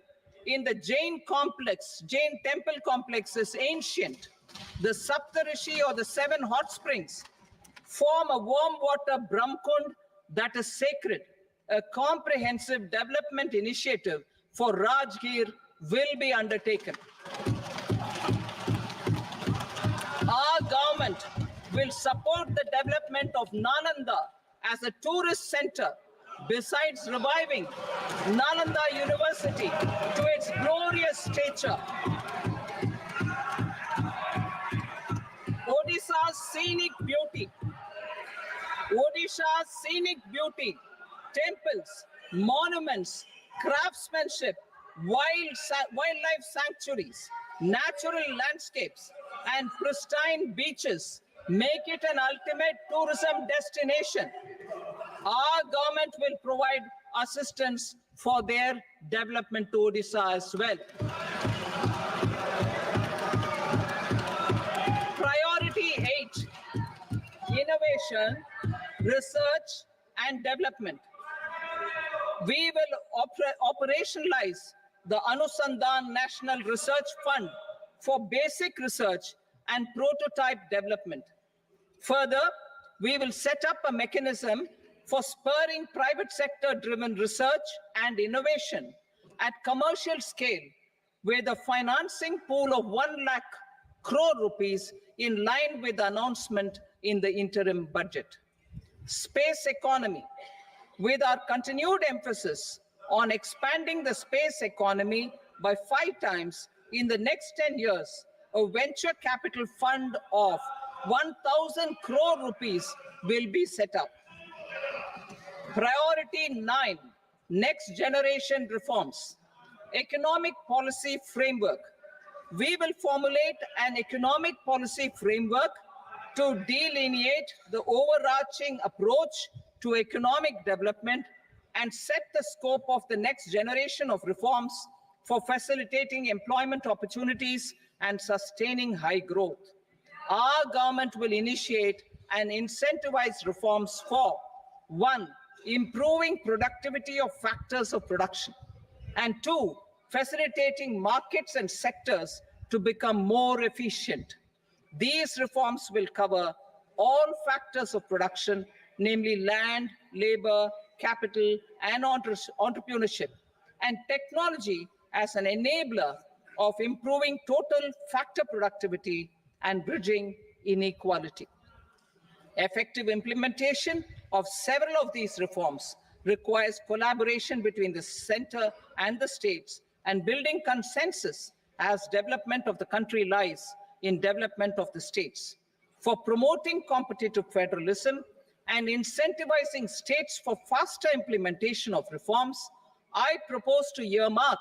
in the Jain temple complex is ancient. The Saptarishi, or the 7 hot springs, form a warm water Brahmkund that is sacred. A comprehensive development initiative for Rajgir will be undertaken. Our government will support the development of Nalanda as a tourist center, besides reviving Nalanda University to its glorious stature. Odisha's scenic beauty, temples, monuments, craftsmanship, wildlife sanctuaries, natural landscapes, and pristine beaches make it an ultimate tourism destination. Our government will provide assistance for their development to Odisha as well. Priority 8, innovation, research, and development. We will operationalize the Anusandhan National Research Fund for basic research and prototype development. Further, we will set up a mechanism for spurring private sector-driven research and innovation at commercial scale, with a financing pool of 1 lakh crore rupees in line with the announcement in the interim budget. Space economy. With our continued emphasis on expanding the space economy by 5 times in the next 10 years, a venture capital fund of 1,000 crore rupees will be set up. Priority 9, next generation reforms. Economic policy framework. We will formulate an economic policy framework to delineate the overarching approach to economic development and set the scope of the next generation of reforms for facilitating employment opportunities and sustaining high growth. Our government will initiate and incentivize reforms for 1, improving productivity of factors of production, and 2, facilitating markets and sectors to become more efficient. These reforms will cover all factors of production, namely land, labor, capital, and entrepreneurship, and technology as an enabler of improving total factor productivity and bridging inequality. Effective implementation of several of these reforms requires collaboration between the center and the states, and building consensus as development of the country lies in development of the states. For promoting competitive federalism, and incentivizing states for faster implementation of reforms, I propose to earmark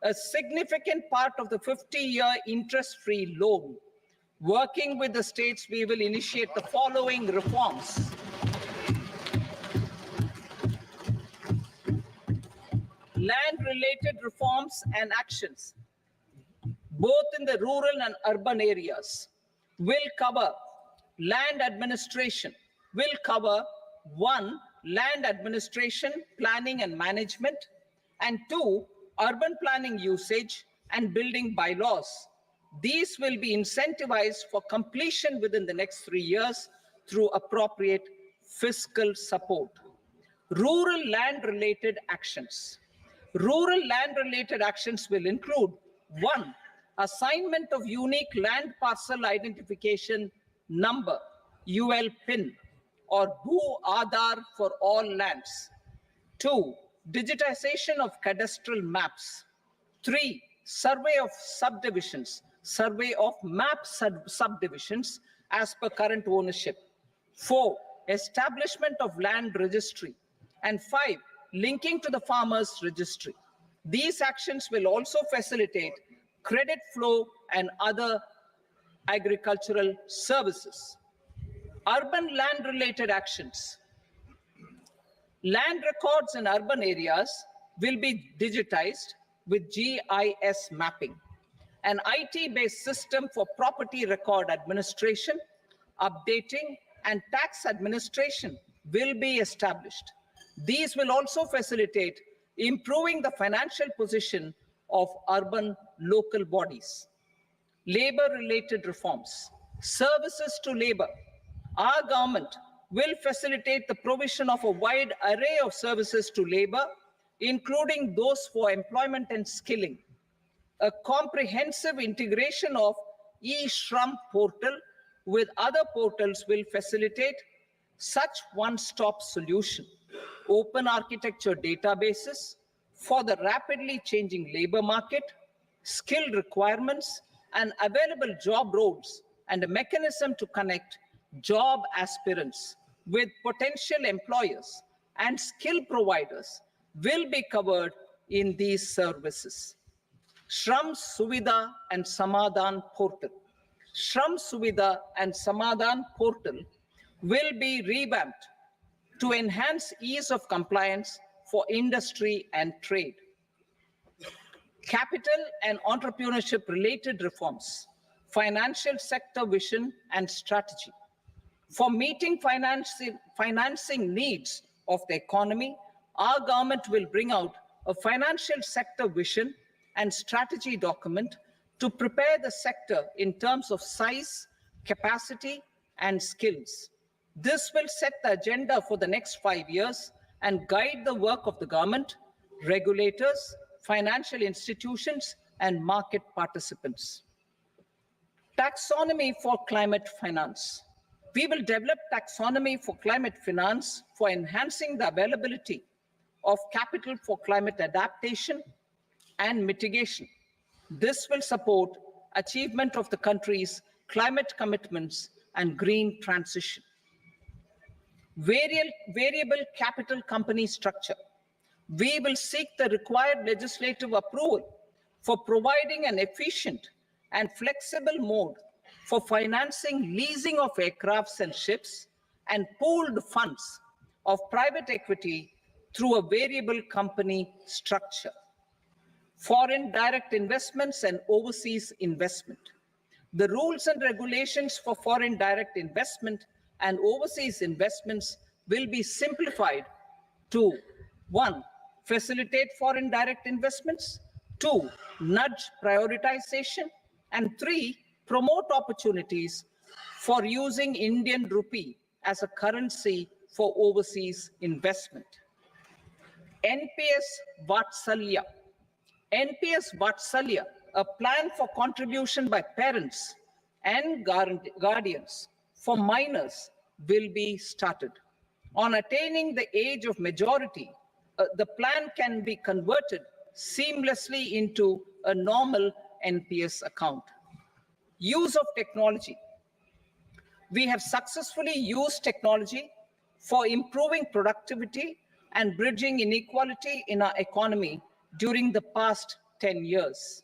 a significant part of the 50-year interest-free loan. Working with the states, we will initiate the following reforms. Land-related reforms and actions, both in the rural and urban areas, will cover land administration, will cover 1, land administration, planning and management, and 2, urban planning usage and building bylaws. These will be incentivized for completion within the next 3 years through appropriate fiscal support. Rural land-related actions. Rural land-related actions will include 1, assignment of unique land parcel identification number, UL PIN, or Bhu Aadhaar for all lands. 2, digitization of cadastral maps. 3, survey of subdivisions, survey of map subdivisions as per current ownership. 4, establishment of land registry. And 5, linking to the farmers registry. These actions will also facilitate credit flow and other agricultural services. Urban land-related actions. Land records in urban areas will be digitized with GIS mapping. An IT-based system for property record administration, updating, and tax administration will be established. These will also facilitate improving the financial position of urban local bodies. Labor-related reforms. Services to labor. Our government will facilitate the provision of a wide array of services to labor, including those for employment and skilling. A comprehensive integration of e-Shram portal with other portals will facilitate such one-stop solution. Open architecture databases for the rapidly changing labor market, skill requirements, and available job roles, and a mechanism to connect job aspirants with potential employers and skill providers will be covered in these services. Shram Suvidha and Samadhan portal. Shram Suvidha and Samadhan portal will be revamped to enhance ease of compliance for industry and trade. Capital and entrepreneurship related reforms, financial sector vision and strategy. For meeting financing needs of the economy, our government will bring out a financial sector vision and strategy document to prepare the sector in terms of size, capacity, and skills. This will set the agenda for the next 5 years and guide the work of the government, regulators, financial institutions, and market participants. Taxonomy for climate finance. We will develop taxonomy for climate finance for enhancing the availability of capital for climate adaptation and mitigation. This will support achievement of the country's climate commitments and green transition. Variable capital company structure. We will seek the required legislative approval for providing an efficient and flexible mode for financing leasing of aircrafts and ships and pooled funds of private equity through a variable company structure. Foreign direct investments and overseas investment. The rules and regulations for foreign direct investment and overseas investments will be simplified to 1, facilitate foreign direct investments, 2, nudge prioritization, and 3, promote opportunities for using Indian rupee as a currency for overseas investment. NPS Vatsalya. NPS Vatsalya, a plan for contribution by parents and guardians for minors, will be started. On attaining the age of majority, the plan can be converted seamlessly into a normal NPS account. Use of technology. We have successfully used technology for improving productivity and bridging inequality in our economy during the past 10 years.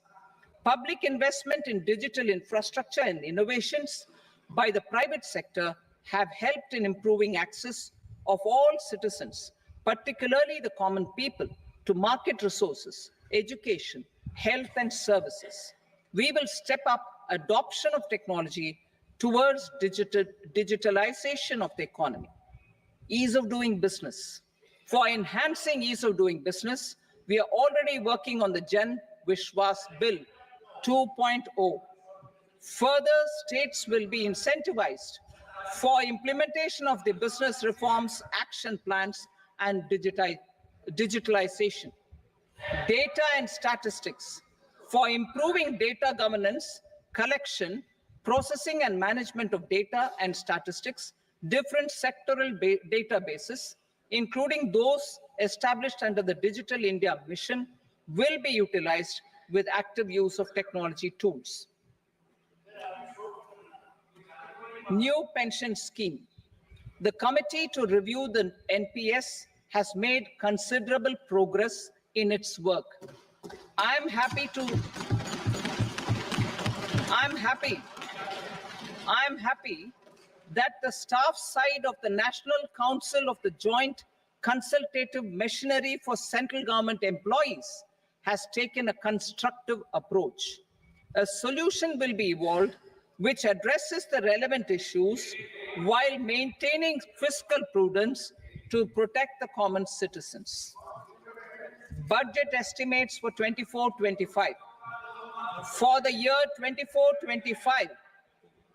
Public investment in digital infrastructure and innovations by the private sector have helped in improving access of all citizens, particularly the common people, to market resources, education, health, and services. We will step up adoption of technology towards digitalization of the economy. Ease of doing business. For enhancing ease of doing business, we are already working on the Jan Vishwas Bill 2.0. Further, states will be incentivized for implementation of the business reforms, action plans, and digitalization. Data and statistics. For improving data governance, collection, processing and management of data and statistics, different sectoral databases, including those established under the Digital India Mission, will be utilized with active use of technology tools. New pension scheme. The committee to review the NPS has made considerable progress in its work. I'm happy that the staff side of the National Council of the Joint Consultative Machinery for Central Government Employees has taken a constructive approach. A solution will be evolved which addresses the relevant issues while maintaining fiscal prudence to protect the common citizens. Budget estimates for 24-25. For the year 24-25,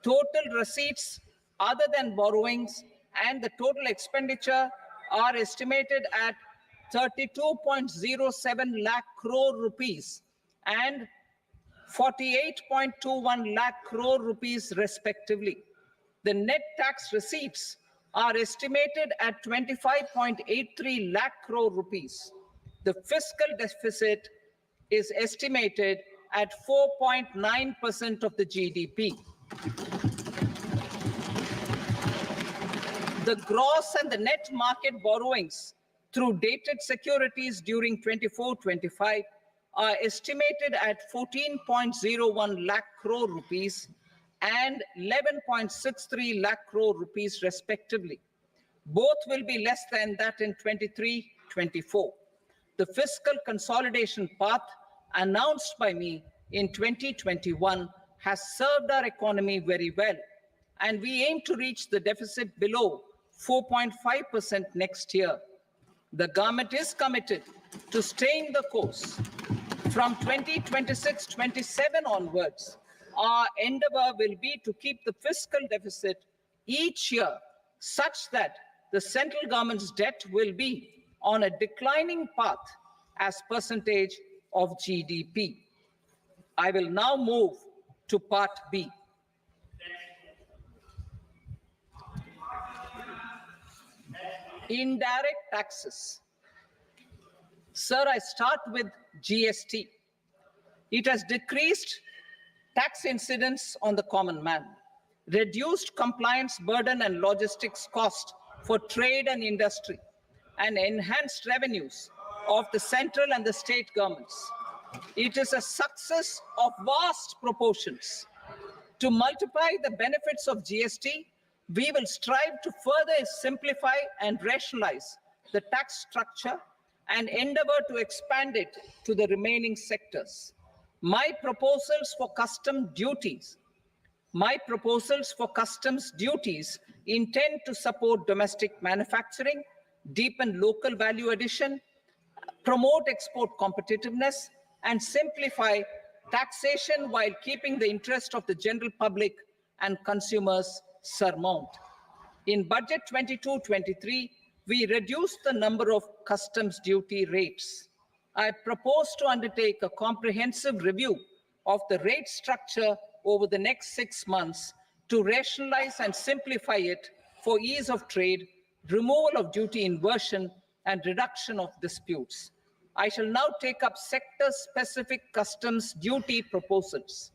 total receipts other than borrowings and the total expenditure are estimated at 32.07 lakh crore rupees and 48.21 lakh crore rupees respectively. The net tax receipts are estimated at 25.83 lakh crore rupees. The fiscal deficit is estimated at 4.9% of the GDP. The gross and the net market borrowings through dated securities during 24-25 are estimated at 14.01 lakh crore rupees and 11.63 lakh crore rupees respectively. Both will be less than that in 23-24. The fiscal consolidation path announced by me in 2021 has served our economy very well, and we aim to reach the deficit below 4.5% next year. The government is committed to staying the course. From 2026-27 onwards, our endeavor will be to keep the fiscal deficit each year such that the central government's debt will be on a declining path as percentage of GDP. I will now move to part B. Indirect taxes. Sir, I start with GST. It has decreased tax incidence on the common man, reduced compliance burden and logistics cost for trade and industry, and enhanced revenues of the central and the state governments. It is a success of vast proportions. To multiply the benefits of GST, we will strive to further simplify and rationalize the tax structure and endeavor to expand it to the remaining sectors. My proposals for customs duties intend to support domestic manufacturing, deepen local value addition, promote export competitiveness, and simplify taxation while keeping the interest of the general public and consumers surmount. In Budget 22-23, we reduced the number of customs duty rates. I propose to undertake a comprehensive review of the rate structure over the next 6 months to rationalize and simplify it for ease of trade, removal of duty inversion, and reduction of disputes. I shall now take up sector-specific customs duty proposals.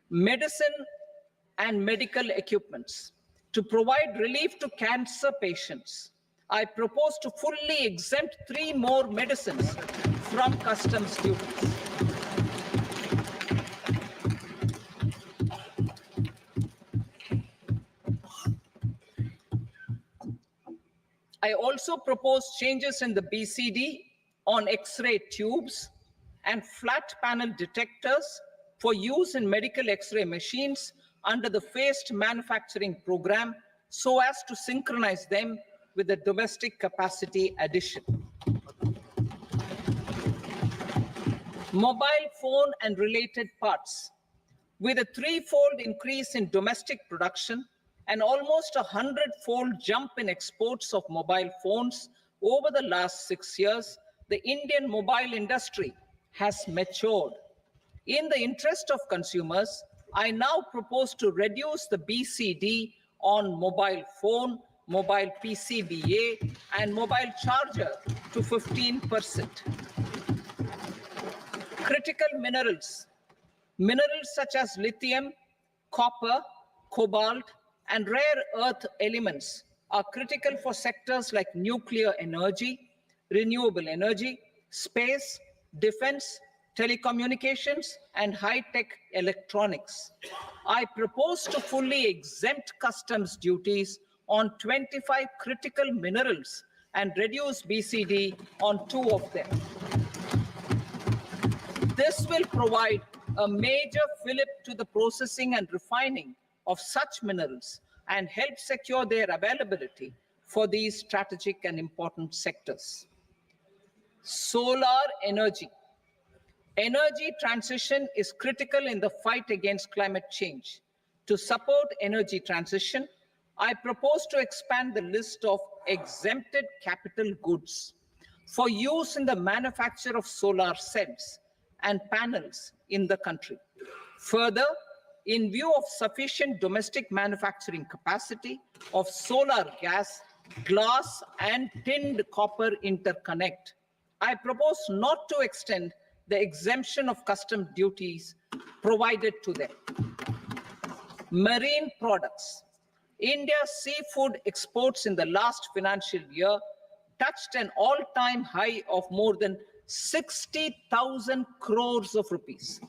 Medicine and medical equipments. To provide relief to cancer patients, I propose to fully exempt 3 more medicines from customs duties. I also propose changes in the BCD on X-ray tubes and flat panel detectors for use in medical X-ray machines under the phased manufacturing program so as to synchronize them with the domestic capacity addition. Mobile phone and related parts. With a 3-fold increase in domestic production and almost a 100-fold jump in exports of mobile phones over the last 6 years, the Indian mobile industry has matured. In the interest of consumers, I now propose to reduce the BCD on mobile phone, mobile PCBA, and mobile charger to 15%. Critical minerals. Minerals such as lithium, copper, cobalt, and rare earth elements are critical for sectors like nuclear energy, renewable energy, space, defense, telecommunications, and high-tech electronics. I propose to fully exempt customs duties on 25 critical minerals and reduce BCD on 2 of them. This will provide a major fillip to the processing and refining of such minerals and help secure their availability for these strategic and important sectors. Solar energy. Energy transition is critical in the fight against climate change. To support energy transition, I propose to expand the list of exempted capital goods for use in the manufacture of solar cells and panels in the country. Further, in view of sufficient domestic manufacturing capacity of solar gas, glass, and tinned copper interconnect, I propose not to extend the exemption of custom duties provided to them. Marine products. India's seafood exports in the last financial year touched an all-time high of more than 60,000 crores of rupees.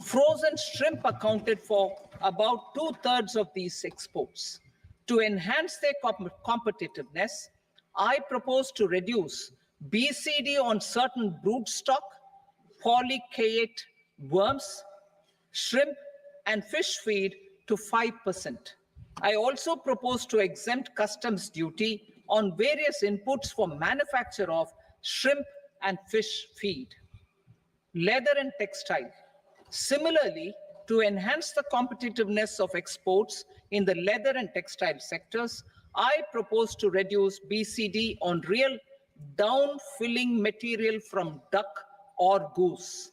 Frozen shrimp accounted for about 2/3 of these exports. To enhance their competitiveness, I propose to reduce BCD on certain broodstock, polychaete worms, shrimp, and fish feed to 5%. I also propose to exempt customs duty on various inputs for manufacture of shrimp and fish feed. Leather and textile. Similarly, to enhance the competitiveness of exports in the leather and textile sectors, I propose to reduce BCD on real down-filling material from duck or goose.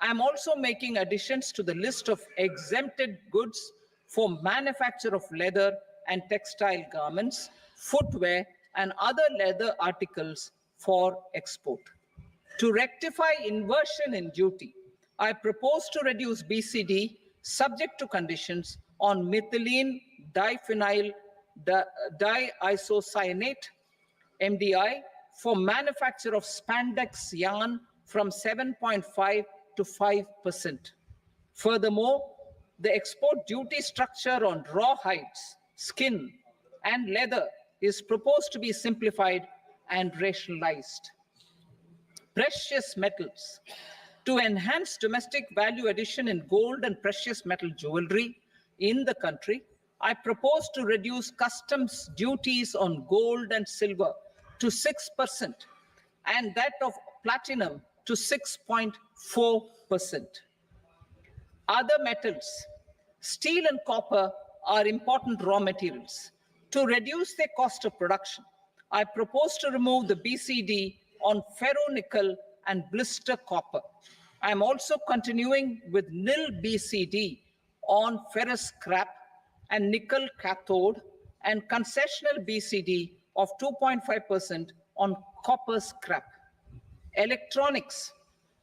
I am also making additions to the list of exempted goods for manufacture of leather and textile garments, footwear, and other leather articles for export. To rectify inversion in duty, I propose to reduce BCD subject to conditions on methylene diphenyl diisocyanate, MDI, for manufacture of spandex yarn from 7.5 to 5%. Furthermore, the export duty structure on raw hides, skin, and leather is proposed to be simplified and rationalized. Precious metals. To enhance domestic value addition in gold and precious metal jewelry in the country, I propose to reduce customs duties on gold and silver to 6% and that of platinum to 6.4%. Other metals, steel and copper are important raw materials. To reduce their cost of production, I propose to remove the BCD on ferronickel and blister copper. I am also continuing with nil BCD on ferrous scrap and nickel cathode and concessional BCD of 2.5% on copper scrap. Electronics.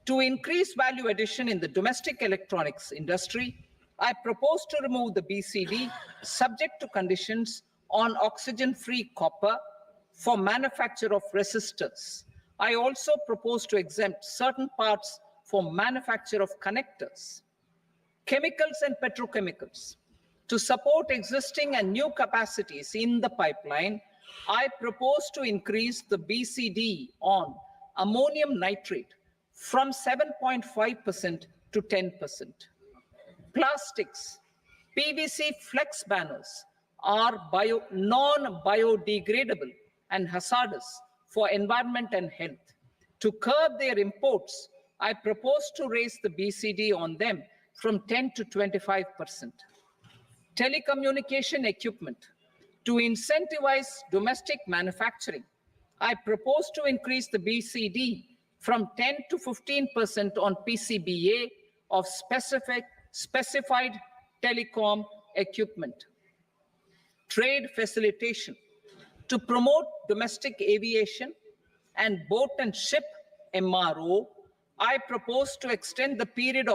To increase value addition in the domestic electronics industry, I propose to remove the BCD subject to conditions on oxygen-free copper, for manufacture of resistors. I also propose to exempt certain parts for manufacture of connectors. Chemicals and petrochemicals. To support existing and new capacities in the pipeline, I propose to increase the BCD on ammonium nitrate from 7.5% to 10%. Plastics. PVC flex banners are non-biodegradable and hazardous for environment and health. To curb their imports, I propose to raise the BCD on them from 10 to 25%. Telecommunication equipment. To incentivize domestic manufacturing, I propose to increase the BCD from 10 to 15% on PCBA of specified telecom equipment. Trade facilitation. To promote domestic aviation and boat and ship MRO, I propose to extend the period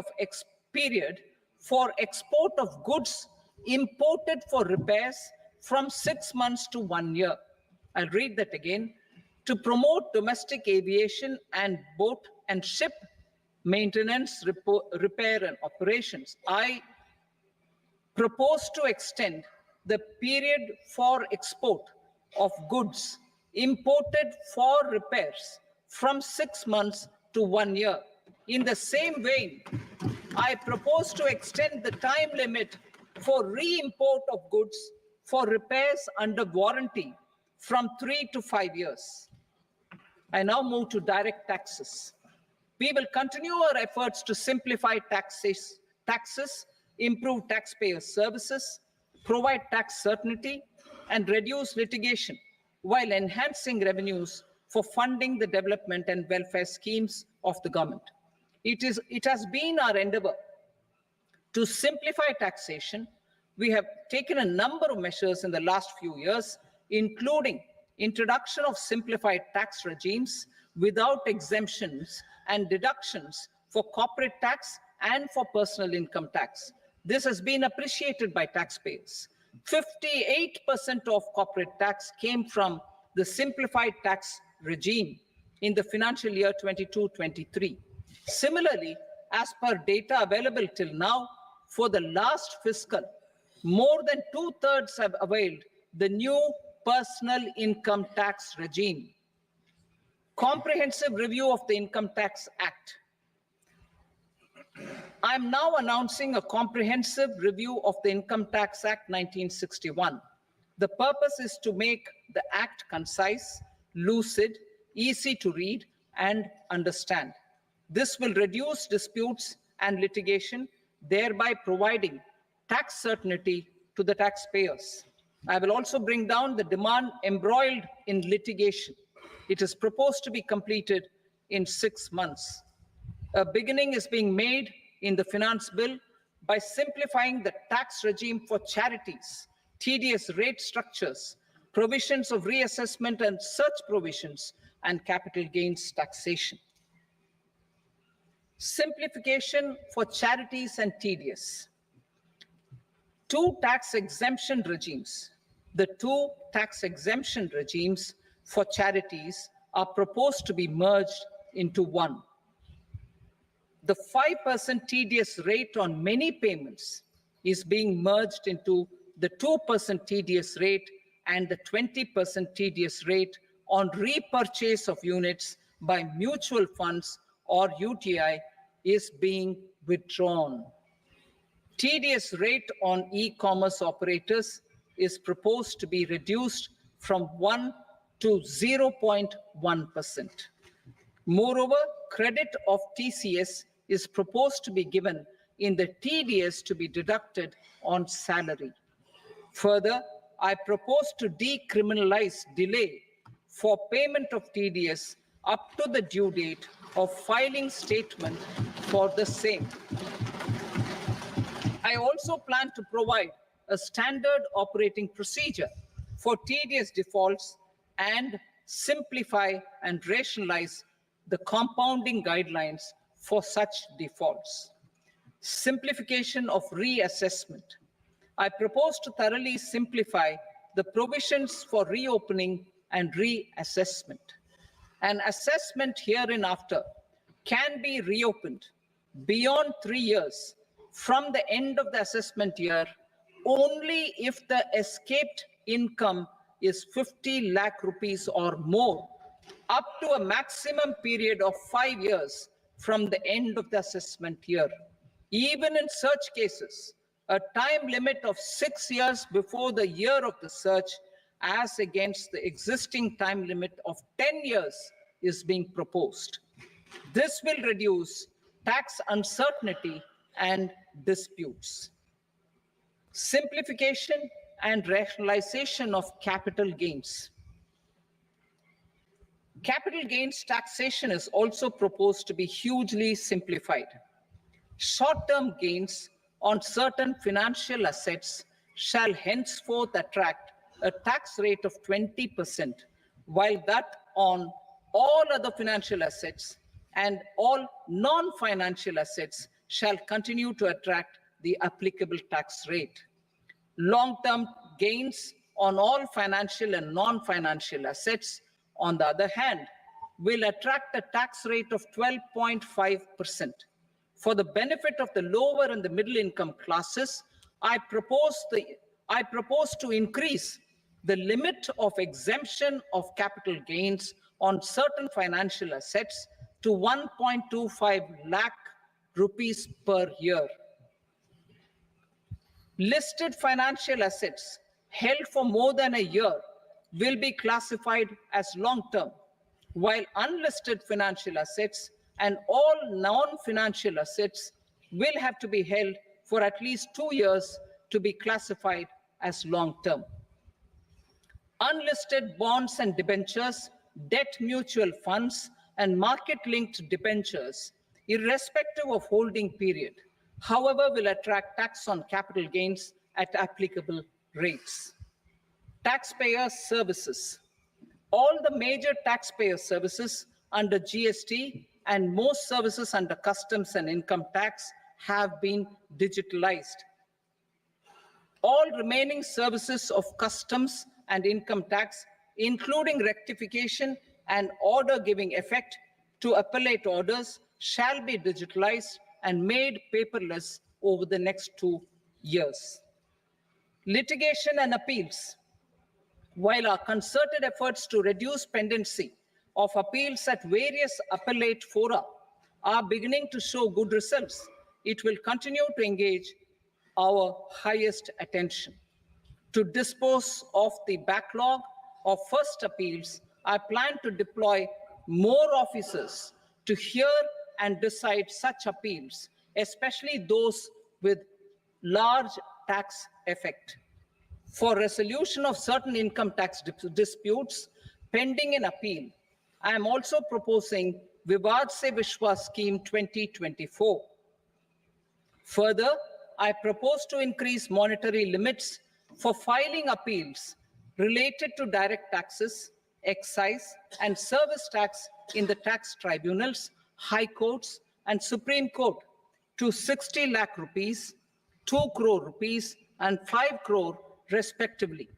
for export of goods imported for repairs from 6 months to 1 year. I'll read that again. To promote domestic aviation and boat and ship maintenance, repair and operations, I propose to extend the period for export of goods imported for repairs from 6 months to 1 year. In the same vein, I propose to extend the time limit for re-import of goods for repairs under warranty from 3 to 5 years. I now move to direct taxes. We will continue our efforts to simplify taxes, improve taxpayer services, provide tax certainty, and reduce litigation while enhancing revenues for funding the development and welfare schemes of the government. It has been our endeavor to simplify taxation. We have taken a number of measures in the last few years, including introduction of simplified tax regimes without exemptions and deductions for corporate tax and for personal income tax. This has been appreciated by taxpayers. 58% of corporate tax came from the simplified tax regime in the financial year 22-23. Similarly, as per data available till now, for the last fiscal, more than 2/3 have availed the new personal income tax regime. Comprehensive review of the Income Tax Act. I am now announcing a comprehensive review of the Income Tax Act 1961. The purpose is to make the act concise, lucid, easy to read and understand. This will reduce disputes and litigation, thereby providing tax certainty to the taxpayers. I will also bring down the demand embroiled in litigation. It is proposed to be completed in 6 months. A beginning is being made in the finance bill by simplifying the tax regime for charities, TDS rate structures, provisions of reassessment and such provisions, and capital gains taxation. Simplification for charities and TDS. Two tax exemption regimes. The two tax exemption regimes for charities are proposed to be merged into one. The 5% TDS rate on many payments is being merged into the 2% TDS rate, and the 20% TDS rate on repurchase of units by mutual funds or UTI is being withdrawn. TDS rate on e-commerce operators is proposed to be reduced from 1 to 0.1%. Moreover, credit of TCS is proposed to be given in the TDS to be deducted on salary. Further, I propose to decriminalize delay for payment of TDS up to the due date of filing statement for the same. I also plan to provide a standard operating procedure for TDS defaults and simplify and rationalize the compounding guidelines for such defaults. Simplification of reassessment. I propose to thoroughly simplify the provisions for reopening and reassessment. An assessment hereinafter can be reopened beyond 3 years from the end of the assessment year only if the escaped income is 50 lakh rupees or more, up to a maximum period of 5 years from the end of the assessment year. Even in such cases, a time limit of 6 years before the year of the search, as against the existing time limit of 10 years, is being proposed. This will reduce tax uncertainty and disputes. Simplification and rationalization of capital gains. Capital gains taxation is also proposed to be hugely simplified. Short-term gains on certain financial assets shall henceforth attract a tax rate of 20%, while that on all other financial assets and all non-financial assets shall continue to attract the applicable tax rate. Long-term gains on all financial and non-financial assets, on the other hand, will attract a tax rate of 12.5%. For the benefit of the lower and the middle income classes, I propose to increase the limit of exemption of capital gains on certain financial assets to 1.25 lakh rupees per year. Listed financial assets held for more than a year will be classified as long-term, while unlisted financial assets and all non-financial assets will have to be held for at least 2 years to be classified as long-term. Unlisted bonds and debentures, debt mutual funds, and market-linked debentures, irrespective of holding period, however, will attract tax on capital gains at applicable rates. Taxpayer services. All the major taxpayer services under GST and most services under customs and income tax have been digitalized. All remaining services of customs and income tax, including rectification and order giving effect to appellate orders, shall be digitalized and made paperless over the next 2 years. Litigation and appeals. While our concerted efforts to reduce pendency of appeals at various appellate fora are beginning to show good results, it will continue to engage our highest attention. To dispose of the backlog of first appeals, I plan to deploy more officers to hear and decide such appeals, especially those with large tax effect. For resolution of certain income tax disputes pending an appeal, I am also proposing Vivad Se Vishwas Scheme 2024. Further, I propose to increase monetary limits for filing appeals related to direct taxes, excise, and service tax in the tax tribunals, high courts, and Supreme Court to 60 lakh rupees, 2 crore rupees, and 5 crore respectively,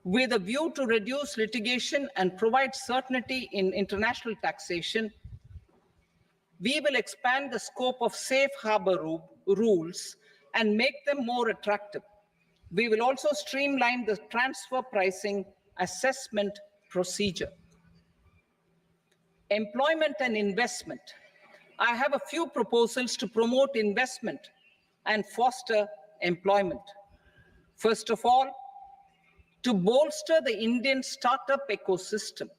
with a view to reduce litigation and provide certainty in international taxation. We will expand the scope of safe harbor rules and make them more attractive. We will also streamline the transfer pricing assessment procedure. Employment and investment. I have a few proposals to promote investment and foster employment. First of all, to bolster the Indian startup ecosystem,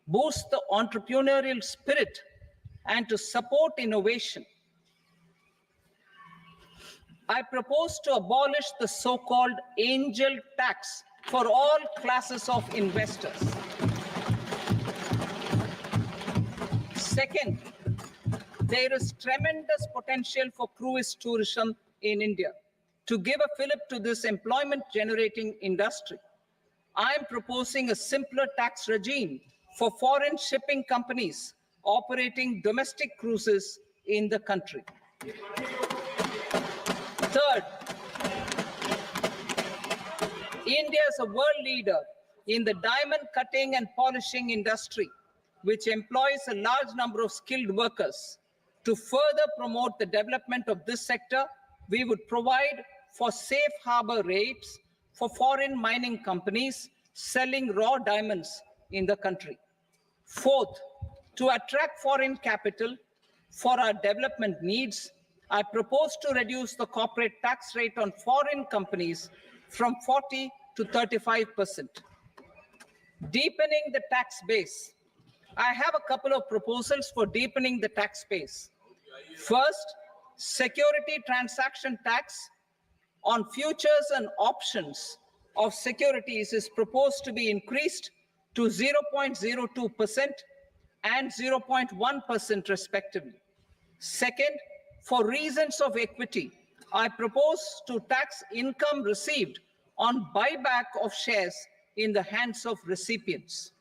boost the entrepreneurial spirit, and to support innovation, I propose to abolish the so-called angel tax for all classes of investors. Second, there is tremendous potential for cruise tourism in India. To give a fillip to this employment-generating industry, I am proposing a simpler tax regime for foreign shipping companies operating domestic cruises in the country. Third, India is a world leader in the diamond cutting and polishing industry, which employs a large number of skilled workers. To further promote the development of this sector, we would provide for safe harbor rates for foreign mining companies selling raw diamonds in the country. Fourth, to attract foreign capital for our development needs, I propose to reduce the corporate tax rate on foreign companies from 40 to 35%. Deepening the tax base. I have a couple of proposals for deepening the tax base. First, security transaction tax on futures and options of securities is proposed to be increased to 0.02% and 0.1% respectively. Second, for reasons of equity, I propose to tax income received on buyback of shares in the hands of recipients.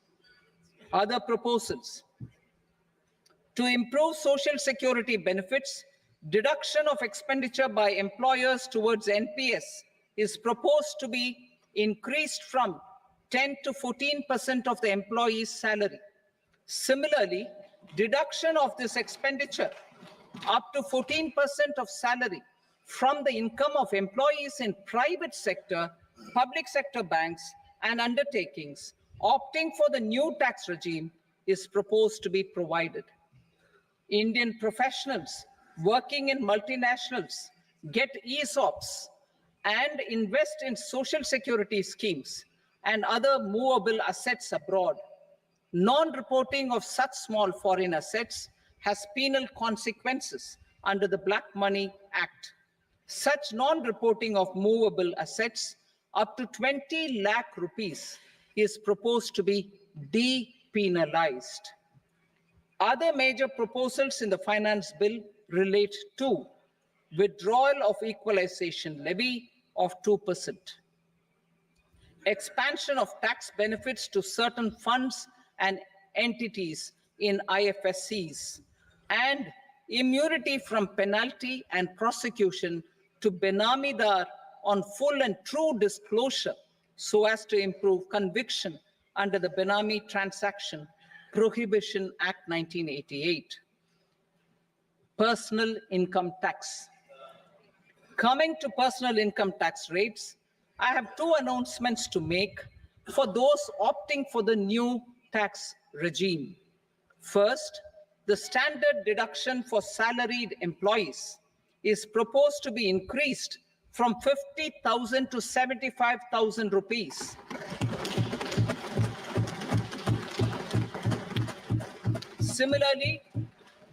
Other proposals. To improve social security benefits, deduction of expenditure by employers towards NPS is proposed to be increased from 10 to 14% of the employee's salary. Similarly, deduction of this expenditure up to 14% of salary from the income of employees in private sector, public sector banks, and undertakings opting for the new tax regime is proposed to be provided. Indian professionals working in multinationals get ESOPs and invest in social security schemes and other movable assets abroad. Non-reporting of such small foreign assets has penal consequences under the Black Money Act. Such non-reporting of movable assets up to 20 lakh rupees is proposed to be depenalized. Other major proposals in the finance bill relate to withdrawal of equalization levy of 2%, expansion of tax benefits to certain funds and entities in IFSCs, and immunity from penalty and prosecution to Benamidar on full and true disclosure so as to improve conviction under the Benami Transaction Prohibition Act 1988. Personal income tax. Coming to personal income tax rates, I have two announcements to make for those opting for the new tax regime. First, the standard deduction for salaried employees is proposed to be increased from 50,000 to 75,000 rupees. Similarly,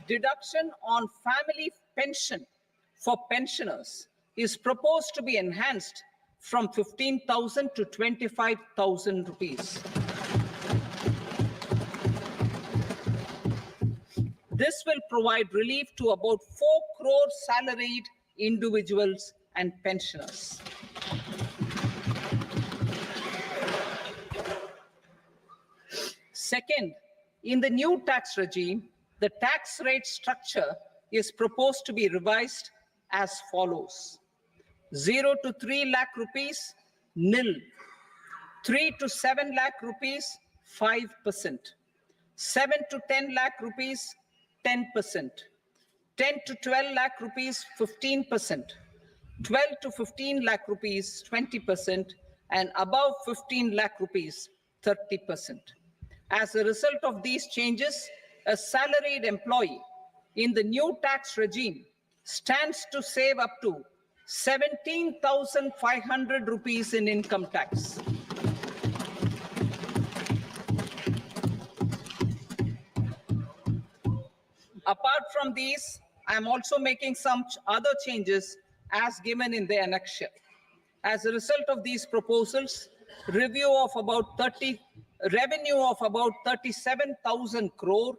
deduction on family pension for pensioners is proposed to be enhanced from 15,000 to 25,000 rupees. This will provide relief to about 4 crore salaried individuals and pensioners. Second, in the new tax regime, the tax rate structure is proposed to be revised as follows. 0 to 3 lakh rupees, nil. 3 to 7 lakh rupees, 5%. 7 to 10 lakh rupees, 10%. 10 to 12 lakh rupees, 15%. 12 to 15 lakh rupees, 20%. And above 15 lakh rupees, 30%. As a result of these changes, a salaried employee in the new tax regime stands to save up to 17,500 rupees in income tax. Apart from these, I am also making some other changes as given in the annexure. As a result of these proposals, revenue of about 37,000 crore,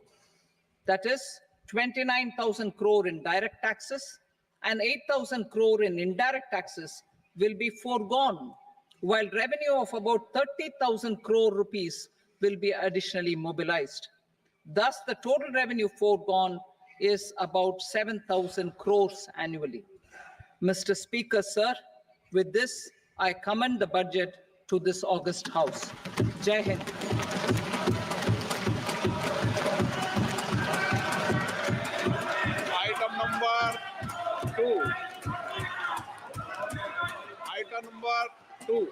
that is 29,000 crore in direct taxes and 8,000 crore in indirect taxes will be foregone, while revenue of about 30,000 crore rupees will be additionally mobilized. Thus, the total revenue foregone is about 7,000 crores annually. Mr. Speaker, sir, with this, I commend the budget to this august House. Jai Hind. Item number 2. Item number 2.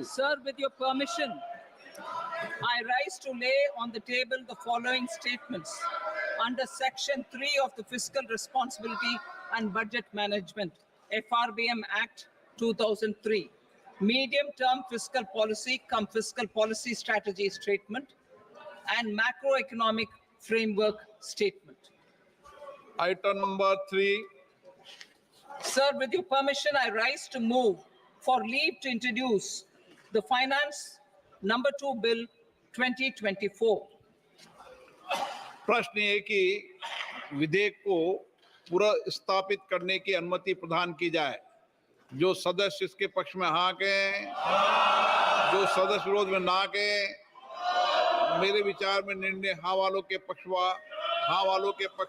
Sir, with your permission, I rise to lay on the table the following statements under Section 3 of the Fiscal Responsibility and Budget Management, FRBM Act 2003, Medium-Term Fiscal Policy cum Fiscal Policy Strategy Statement, and Macroeconomic Framework Statement. Item number 3. Sir, with your permission, I rise to move for leave to introduce the Finance Number 2 Bill 2024. प्रश्न ये कि विधेयक को पुनर्स्थापित करने की अनुमति प्रदान की जाए। जो सदस्य इसके पक्ष में हाँ कहें, जो सदस्य विरोध में ना कहें। मेरे विचार में निर्णय हाँ वालों के पक्ष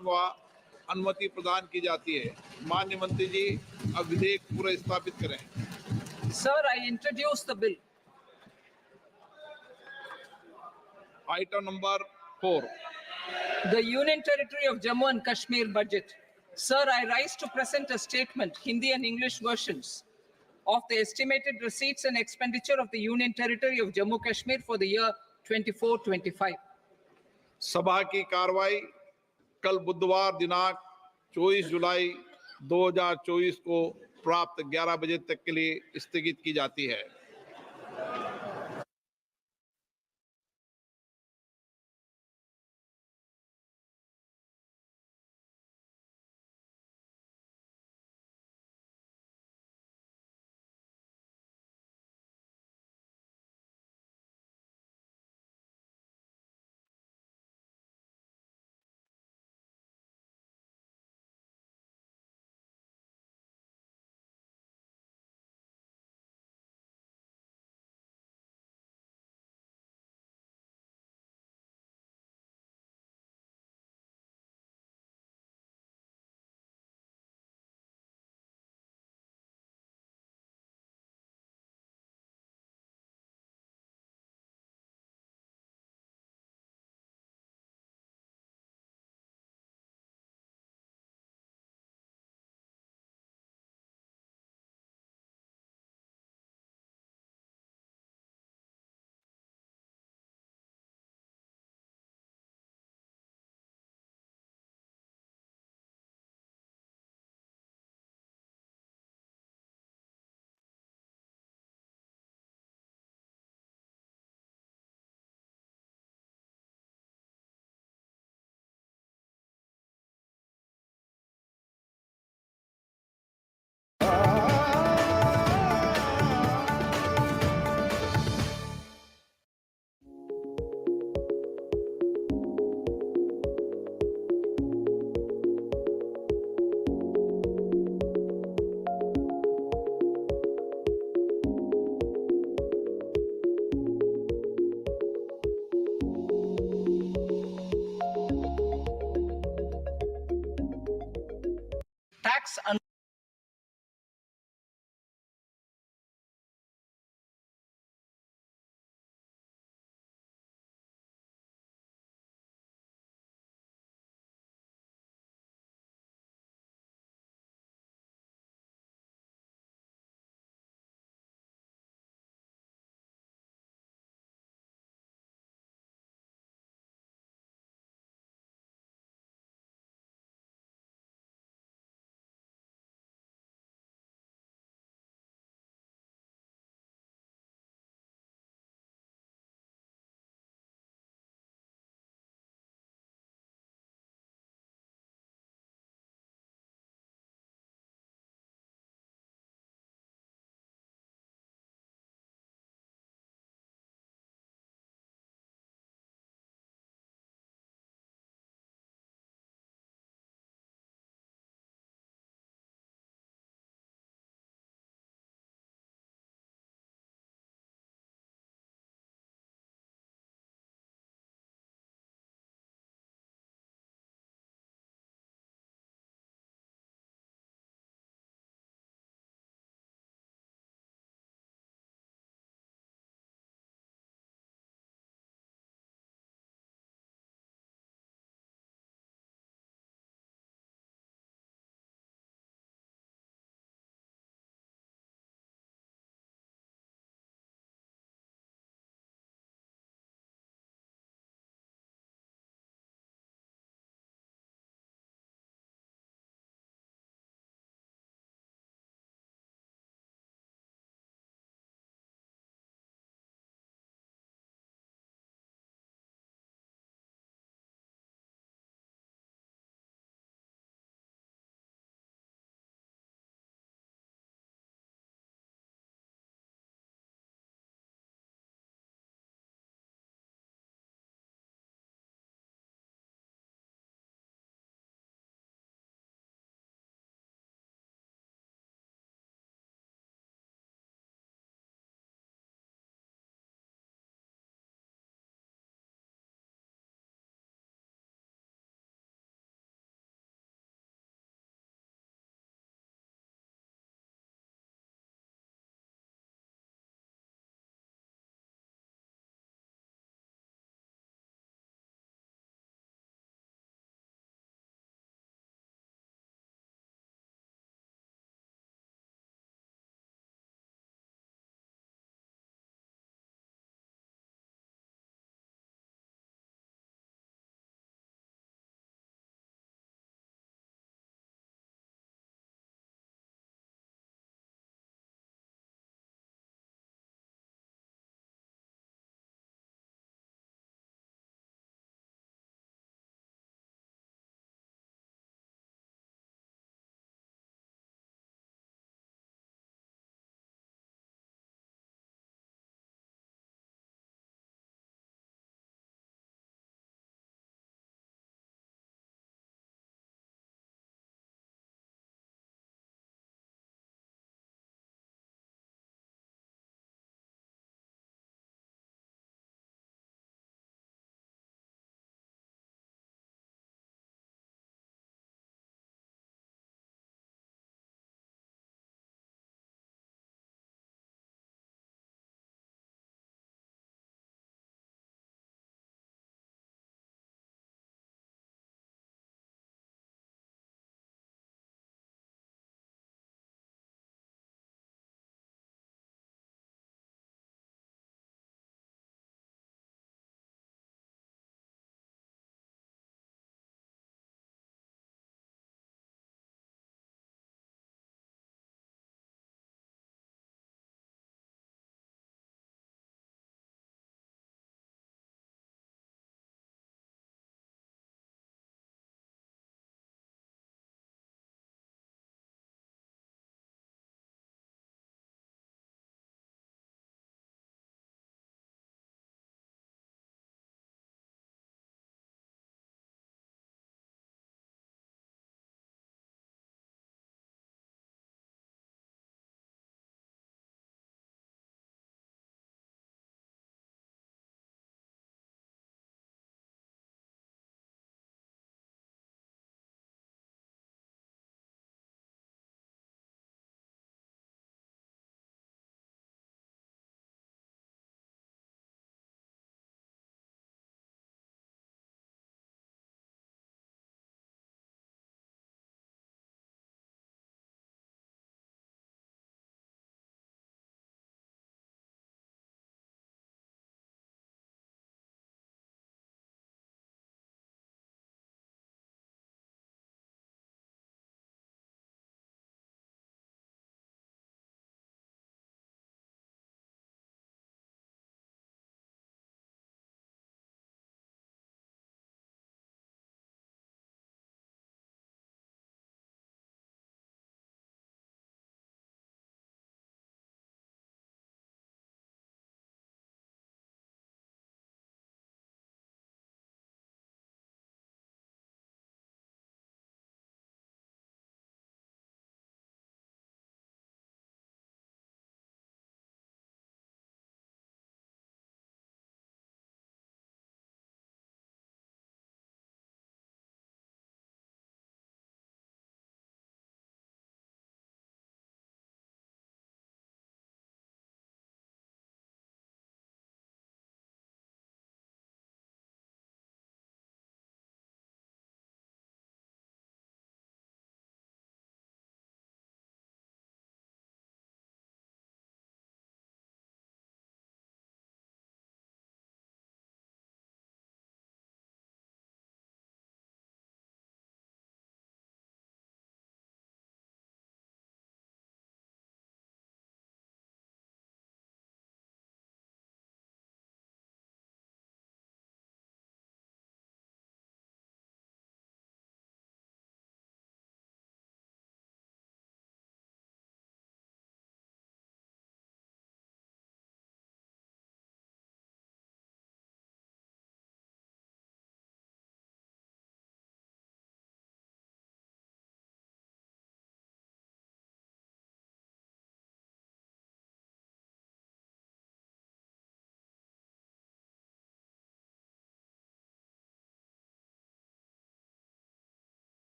में अनुमति प्रदान की जाती है। माननीय मंत्री जी, अब विधेयक पुनर्स्थापित करें। Sir, I introduce the bill. Item number 4. The Union Territory of Jammu and Kashmir budget. Sir, I rise to present a statement, Hindi and English versions, of the estimated receipts and expenditure of the Union Territory of Jammu and Kashmir for the year 24-25. सभा की कार्रवाई कल बुधवार दिनांक 24 जुलाई 2024 को प्राप्त 11 बजे तक के लिए स्थगित की जाती है।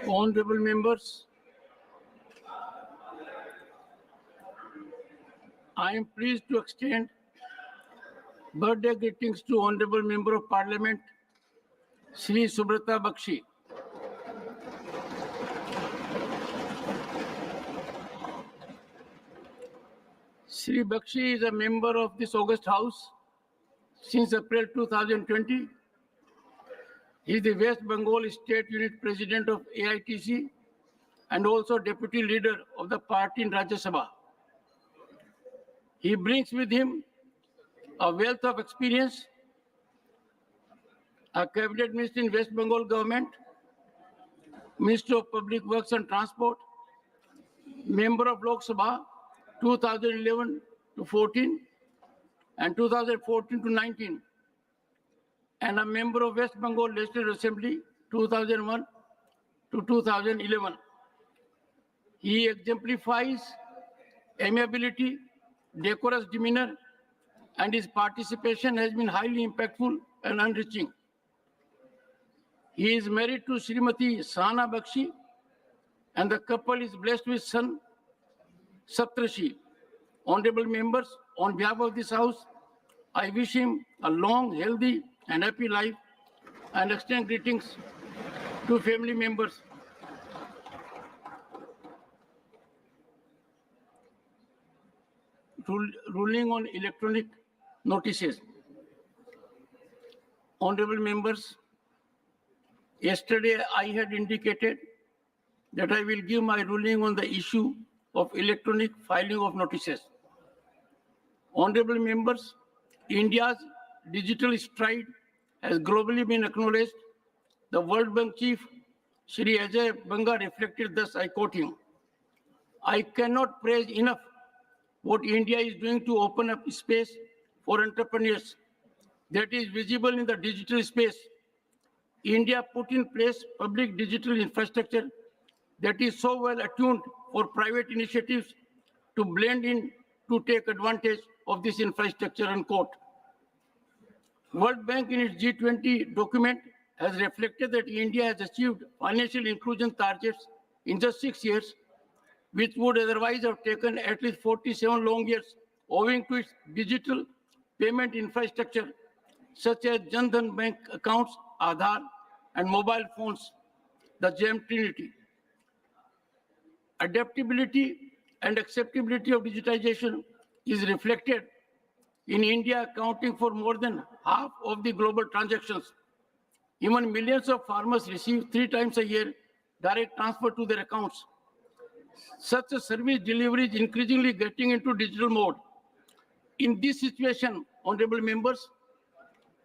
Honorable members, I am pleased to extend birthday greetings to Honorable Member of Parliament, Shri Subrata Bakshi. Shri Bakshi is a member of this August House since April 2020. He is the West Bengal State Unit President of AITC and also Deputy Leader of the party in Rajya Sabha. He brings with him a wealth of experience, a cabinet minister in West Bengal government, Minister of Public Works and Transport, member of Lok Sabha 2011 to 14 and 2014 to 19, and a member of West Bengal Legislative Assembly 2001 to 2011. He exemplifies amiability, decorous demeanor, and his participation has been highly impactful and enriching. He is married to Srimati Sahana Bakshi, and the couple is blessed with son Saptrashi. Honorable members, on behalf of this House, I wish him a long, healthy, and happy life and extend greetings to family members. Ruling on electronic notices. Honorable members, yesterday I had indicated that I will give my ruling on the issue of electronic filing of notices. Honorable members, India's digital stride has globally been acknowledged. The World Bank chief, Shri Ajay Banga, reflected thus, I quote him, "I cannot praise enough what India is doing to open up space for entrepreneurs that is visible in the digital space. India put in place public digital infrastructure that is so well attuned for private initiatives to blend in to take advantage of this infrastructure," unquote. World Bank in its G20 document has reflected that India has achieved financial inclusion targets in just 6 years, which would otherwise have taken at least 47 long years, owing to its digital payment infrastructure, such as Jan Dhan Bank accounts, Aadhaar, and mobile phones, the gem trinity. Adaptability and acceptability of digitization is reflected in India accounting for more than half of the global transactions. Even millions of farmers receive 3 times a year direct transfer to their accounts. Such a service delivery is increasingly getting into digital mode. In this situation, honorable members,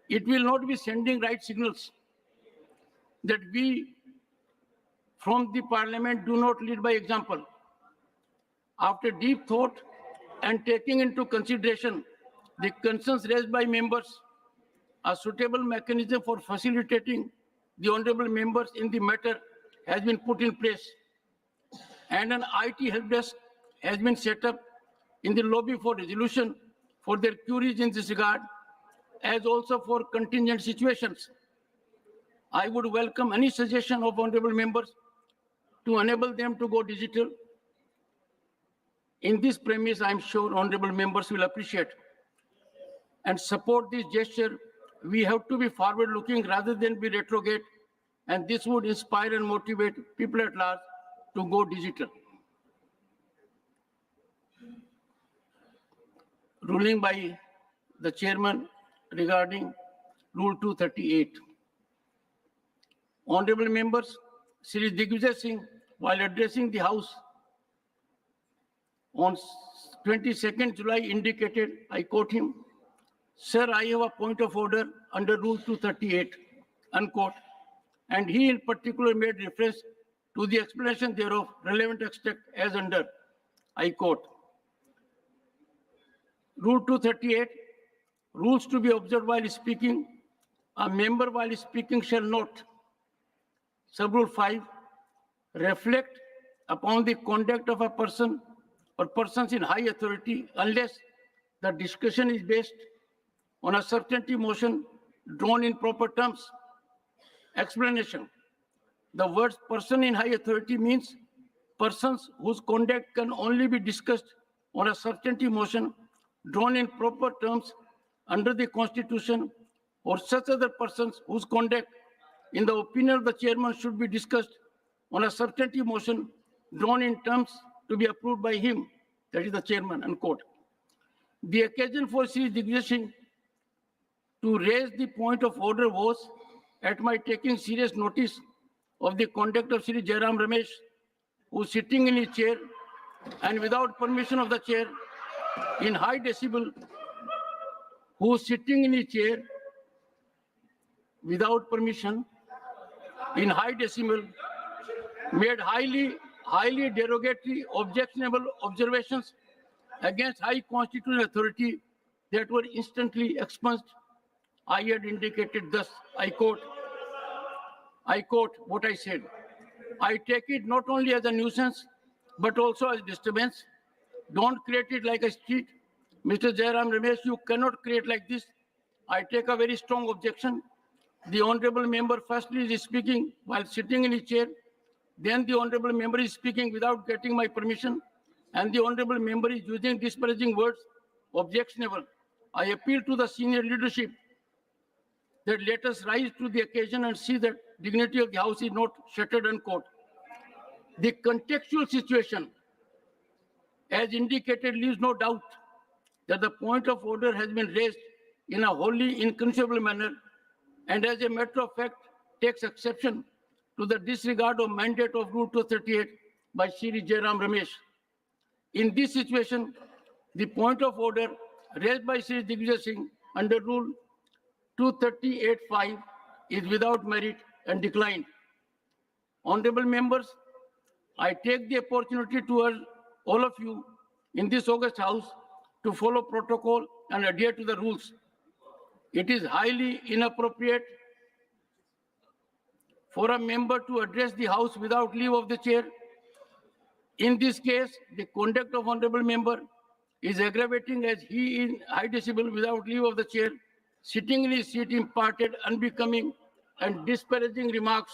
it will not be sending right signals that we from the parliament do not lead by example. After deep thought and taking into consideration the concerns raised by members, a suitable mechanism for facilitating the honorable members in the matter has been put in place, and an IT help desk has been set up in the lobby for resolution for their queries in this regard, as also for contingent situations. I would welcome any suggestion of honorable members to enable them to go digital. In this premise, I am sure honorable members will appreciate and support this gesture. We have to be forward-looking rather than be retrograde, and this would inspire and motivate people at large to go digital. Ruling by the chairman regarding Rule 238. Honorable members, Shri Digvijay Singh, while addressing the House on 22nd July, indicated, I quote him, "Sir, I have a point of order under Rule 238, unquote." And he in particular made reference to the explanation thereof, relevant extract as under. I quote. Rule 238, rules to be observed while speaking. A member while speaking shall not. Sub-rule 5, reflect upon the conduct of a person or persons in high authority unless the discussion is based on a certainty motion drawn in proper terms. Explanation. The words person in high authority means persons whose conduct can only be discussed on a certainty motion drawn in proper terms under the Constitution, or such other persons whose conduct, in the opinion of the chairman, should be discussed on a certainty motion drawn in terms to be approved by him, that is the chairman, unquote. The occasion for Sri Digvijay Singh to raise the point of order was at my taking serious notice of the conduct of Sri Jairam Ramesh, who is sitting in his chair and without permission of the chair in high decibel, who is sitting in his chair without permission in high decibel, made highly derogatory, objectionable observations against high constitutional authority that were instantly expunged. I had indicated thus, I quote what I said. I take it not only as a nuisance, but also as disturbance. Don't create it like a street. Mr. Jairam Ramesh, you cannot create like this. I take a very strong objection. The honorable member firstly is speaking while sitting in his chair. Then the honorable member is speaking without getting my permission. And the honorable member is using disparaging words, objectionable. I appeal to the senior leadership that let us rise to the occasion and see that dignity of the House is not shattered, unquote. The contextual situation, as indicated, leaves no doubt that the point of order has been raised in a wholly inconceivable manner, and as a matter of fact, takes exception to the disregard of mandate of Rule 238 by Shri Jairam Ramesh. In this situation, the point of order raised by Shri Digvijay Singh under Rule 238(5) is without merit and declined. Honorable members, I take the opportunity to urge all of you in this august House to follow protocol and adhere to the rules. It is highly inappropriate for a member to address the House without leave of the chair. In this case, the conduct of honorable member is aggravating as he in high decibel without leave of the chair, sitting in his seat, imparted unbecoming and disparaging remarks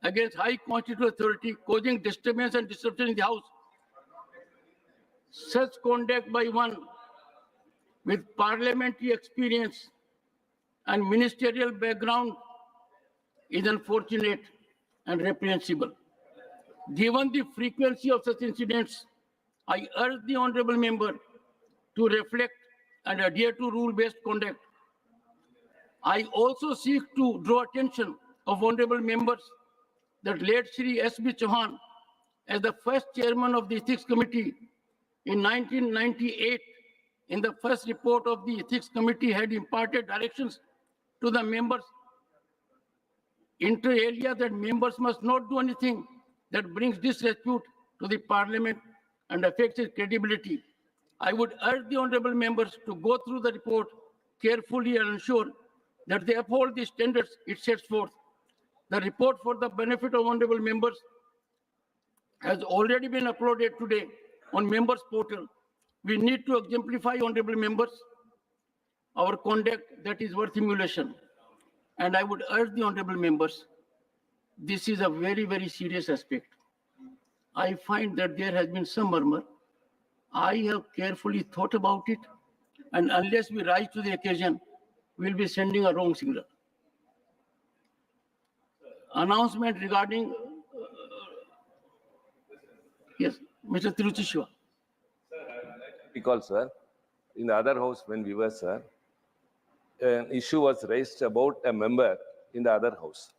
against high constitutional authority, causing disturbance and disruption in the House. Such conduct by one with parliamentary experience and ministerial background is unfortunate and reprehensible. Given the frequency of such incidents, I urge the honorable member to reflect and adhere to rule-based conduct. I also seek to draw attention of honorable members that late Shri S.B. Chauhan, as the first chairman of the Ethics Committee in 1998, in the first report of the Ethics Committee, had imparted directions to the members inter alia that members must not do anything that brings disrepute to the parliament and affects its credibility. I would urge the honorable members to go through the report carefully and ensure that they uphold the standards it sets forth. The report, for the benefit of honorable members, has already been uploaded today on members portal. We need to exemplify, honorable members, our conduct that is worth emulation. And I would urge the honorable members, this is a very, very serious aspect. I find that there has been some murmur. I have carefully thought about it, and unless we rise to the occasion, we'll be sending a wrong signal. Announcement regarding, yes, Mr. Tiruchi Shiva. Because, sir, in the other house when we were, sir, an issue was raised about a member in the other house.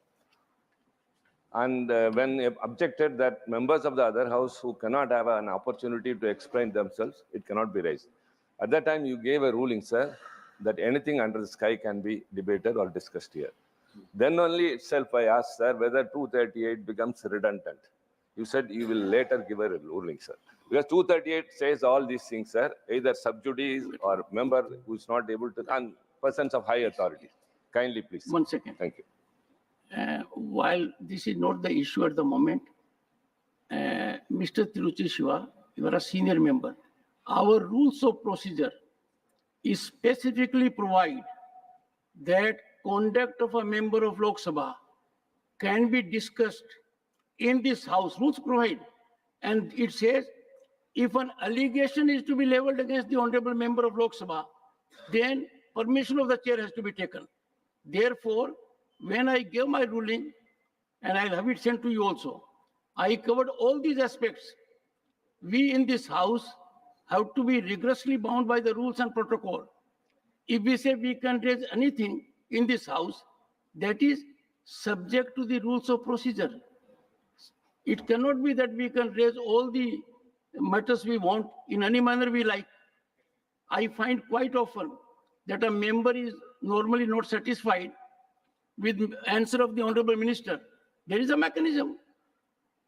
And when objected that members of the other house who cannot have an opportunity to explain themselves, it cannot be raised. At that time, you gave a ruling, sir, that anything under the sky can be debated or discussed here. Then only itself I asked, sir, whether 238 becomes redundant. You said you will later give a ruling, sir. Because 238 says all these things, sir, either sub judice or member who is not able to, and persons of high authority. Kindly, please. One second. Thank you. While this is not the issue at the moment, Mr. Tiruchi Shiva, you are a senior member. Our rules of procedure is specifically provide that conduct of a member of Lok Sabha can be discussed in this house. Rules provide. And it says, if an allegation is to be leveled against the honorable member of Lok Sabha, then permission of the chair has to be taken. Therefore, when I gave my ruling, and I'll have it sent to you also, I covered all these aspects. We in this house have to be rigorously bound by the rules and protocol. If we say we can raise anything in this house, that is subject to the rules of procedure. It cannot be that we can raise all the matters we want in any manner we like. I find quite often that a member is normally not satisfied with answer of the honorable minister. There is a mechanism.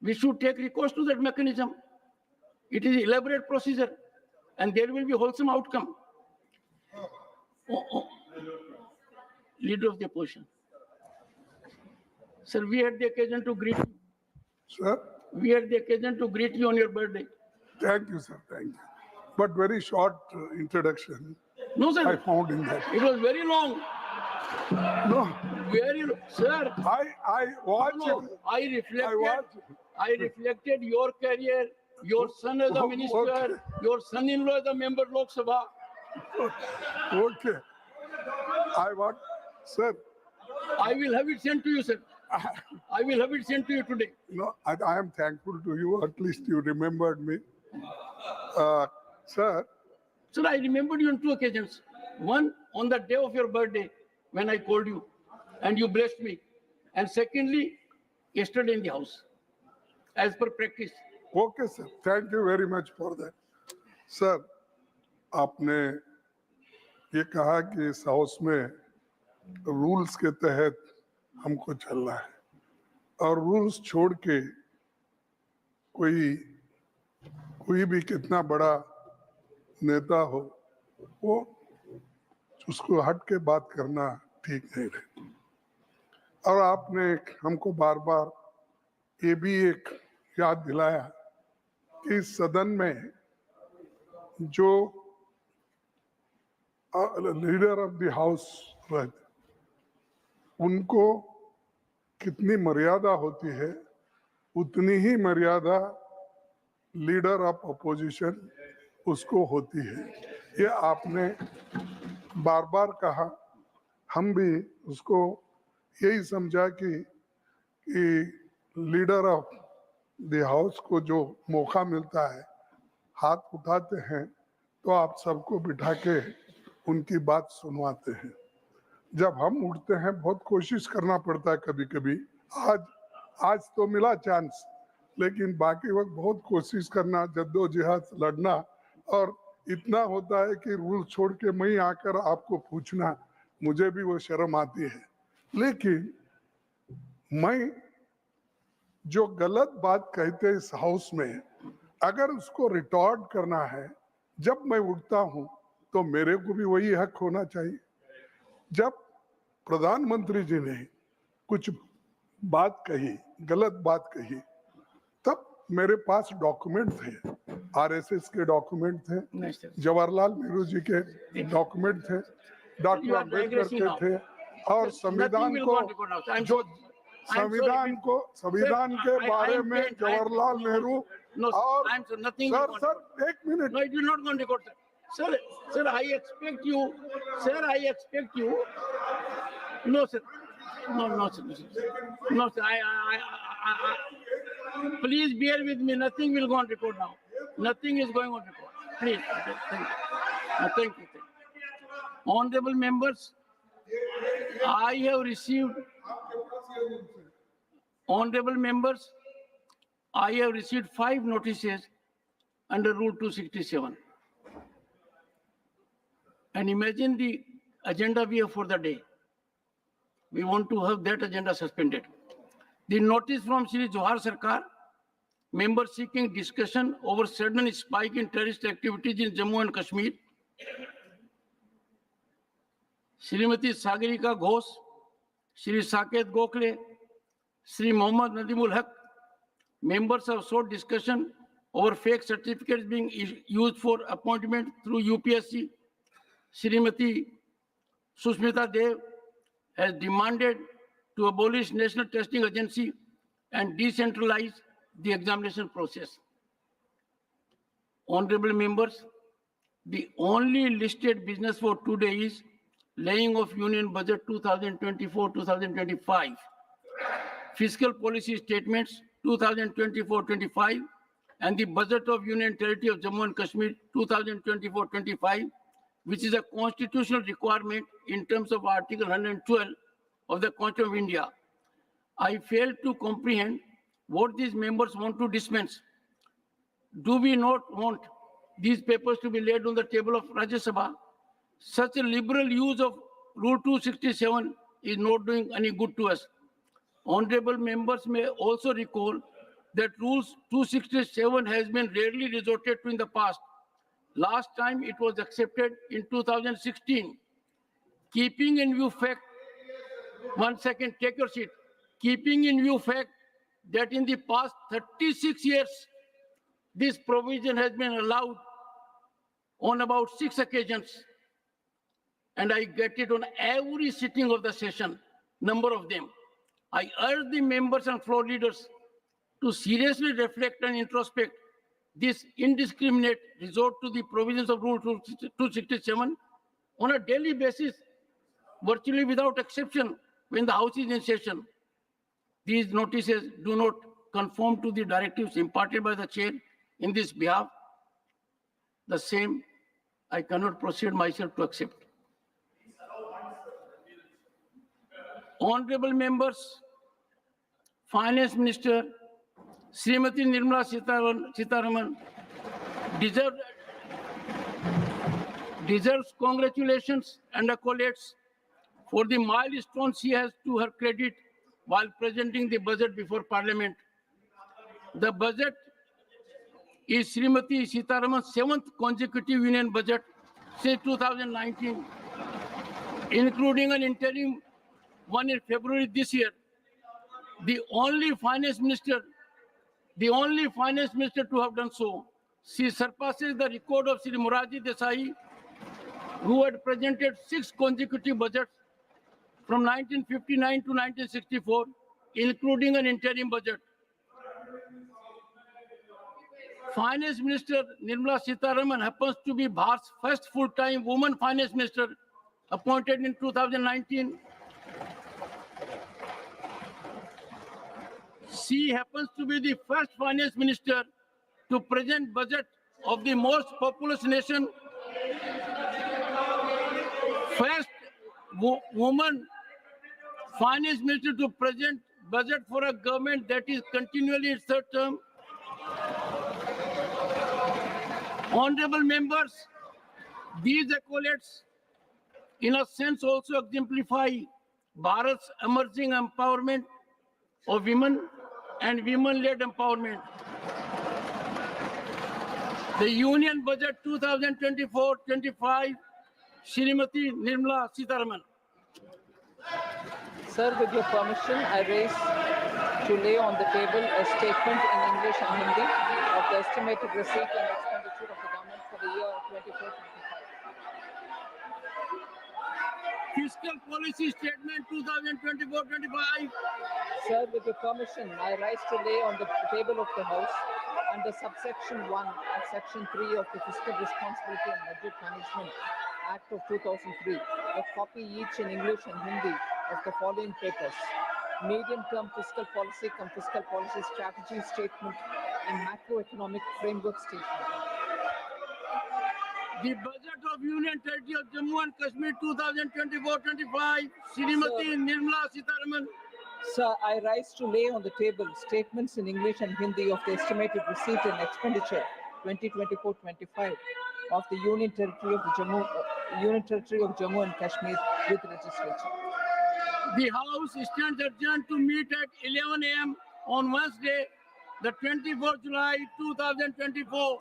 We should take recourse to that mechanism. It is elaborate procedure, and there will be wholesome outcome. Leader of the opposition. Sir, we had the occasion to greet you. Sir, We had the occasion to greet you on your birthday. thank you, sir, thank you. But very short introduction No, I sir, found in that. it was very long. No, Very, sir. I watched No, it. I watched. reflected your career, your son as a Okay. minister, your son-in-law as a member of Lok Sabha. Okay. I want, sir, I will have it sent to you, sir. I will have it sent to you today. no, I am thankful to you. At least you remembered me. Sir, Sir, I remembered you on 2 occasions. One, on the day of your birthday, when I called you, and you blessed me. And secondly, yesterday in the house, as per practice. okay, sir. Thank you very much for that. Sir, आपने ये कहा कि इस house में rules के तहत हमको चलना है और रूल्स छोड़ के कोई भी कितना बड़ा नेता हो वो उसको हट के बात करना ठीक नहीं है। और आपने हमको बार बार ये भी एक याद दिलाया कि सदन में जो लीडर ऑफ द हाउस रहते उनको कितनी मर्यादा होती है उतनी ही मर्यादा लीडर ऑफ अपोजिशन उसको होती है। ये आपने बार बार कहा, हम भी उसको यही समझा कि लीडर ऑफ द हाउस को जो मौका मिलता है हाथ उठाते हैं तो आप सबको बिठा के उनकी बात सुनवाते हैं। जब हम उठते हैं बहुत कोशिश करना पड़ता है कभी कभी, आज तो मिला चांस, लेकिन बाकी वक्त बहुत कोशिश करना, जद्दोजहद लड़ना, और इतना होता है कि रूल छोड़ के मैं आकर आपको पूछना मुझे भी वो शर्म आती है। लेकिन मैं जो गलत बात कहते इस हाउस में अगर उसको रिटॉर्ड करना है, जब मैं उठता हूं तो मेरे को भी वही हक होना चाहिए। जब प्रधानमंत्री जी ने कुछ बात कही, गलत बात कही, तब मेरे पास डॉक्यूमेंट थे, आरएसएस के डॉक्यूमेंट थे, जवाहरलाल नेहरू जी के डॉक्यूमेंट थे, डॉक्टर अम्बेडकर के थे, और संविधान के बारे में जवाहरलाल नेहरू और सर एक minute. No, it will not go on record, sir. Sir, I expect you. Sir, I expect you. No, sir. No, sir. No, sir. Please bear with me. Nothing will go on record now. Nothing is going on record. Please. Thank you. Thank you. Honorable members, I have received. Honorable members, I have received 5 notices under Rule 267. And imagine the agenda we have for the day. We want to have that agenda suspended. The notice from Shri Johar Sarkar, member seeking discussion over sudden spike in terrorist activities in Jammu and Kashmir. Srimati Sagarika Ghosh, Shri Saket Gokhale, Shri Mohammad Nadimul Haq, members have sought discussion over fake certificates being used for appointment through UPSC. Srimati Susmita Dev has demanded to abolish National Testing Agency and decentralize the examination process. Honorable members, the only listed business for today is laying of Union Budget 2024-2025, fiscal policy statements 2024-25, and the budget of Union Territory of Jammu and Kashmir 2024-25, which is a constitutional requirement in terms of Article 112 of the Constitution of India. I fail to comprehend what these members want to dispense. Do we not want these papers to be laid on the table of Rajya Sabha? Such a liberal use of Rule 267 is not doing any good to us. Honorable members may also recall that Rule 267 has been rarely resorted to in the past. Last time it was accepted in 2016. Keeping in view fact, 1 second, take your seat. Keeping in view fact that in the past 36 years, this provision has been allowed on about 6 occasions. And I get it on every sitting of the session, number of them. I urge the members and floor leaders to seriously reflect and introspect this indiscriminate resort to the provisions of Rule 267 on a daily basis, virtually without exception, when the House is in session. These notices do not conform to the directives imparted by the chair in this behalf. The same I cannot proceed myself to accept. Honorable members, Finance Minister Srimati Nirmala Sitharaman deserves congratulations and accolades for the milestone she has to her credit while presenting the budget before Parliament. The budget is Srimati Sitharaman's 7th consecutive union budget since 2019, including an interim one in February this year. The only finance minister to have done so. She surpasses the record of Sri Morarji Desai, who had presented 6 consecutive budgets from 1959 to 1964, including an interim budget. Finance Minister Nirmala Sitharaman happens to be Bharat's first full-time woman finance minister, appointed in 2019. She happens to be the first finance minister to present budget of the most populous nation, first woman finance minister to present budget for a government that is continually its third term. Honorable members, these accolades in a sense also exemplify Bharat's emerging empowerment of women and women-led empowerment. The Union Budget 2024-25, Srimati Nirmala Sitharaman. Sir, with your permission, I raise to lay on the table a statement in English and Hindi of the estimated receipt and expenditure of the government for the year 24-25. Fiscal Policy Statement 2024-25. Sir, with your permission, I rise to lay on the table of the House under subsection 1 and section 3 of the Fiscal Responsibility and Budget Management Act of 2003, a copy each in English and Hindi of the following papers: medium-term fiscal policy cum fiscal policy strategy statement and macroeconomic framework statement. The budget of Union Territory of Jammu and Kashmir 2024-25, Srimati Nirmala Sitharaman. Sir, I rise to lay on the table statements in English and Hindi of the estimated receipt and expenditure 2024-25 of the Union Territory of Jammu and Kashmir with legislature. The House stands adjourned to meet at 11 a.m. on Wednesday, the 24th July 2024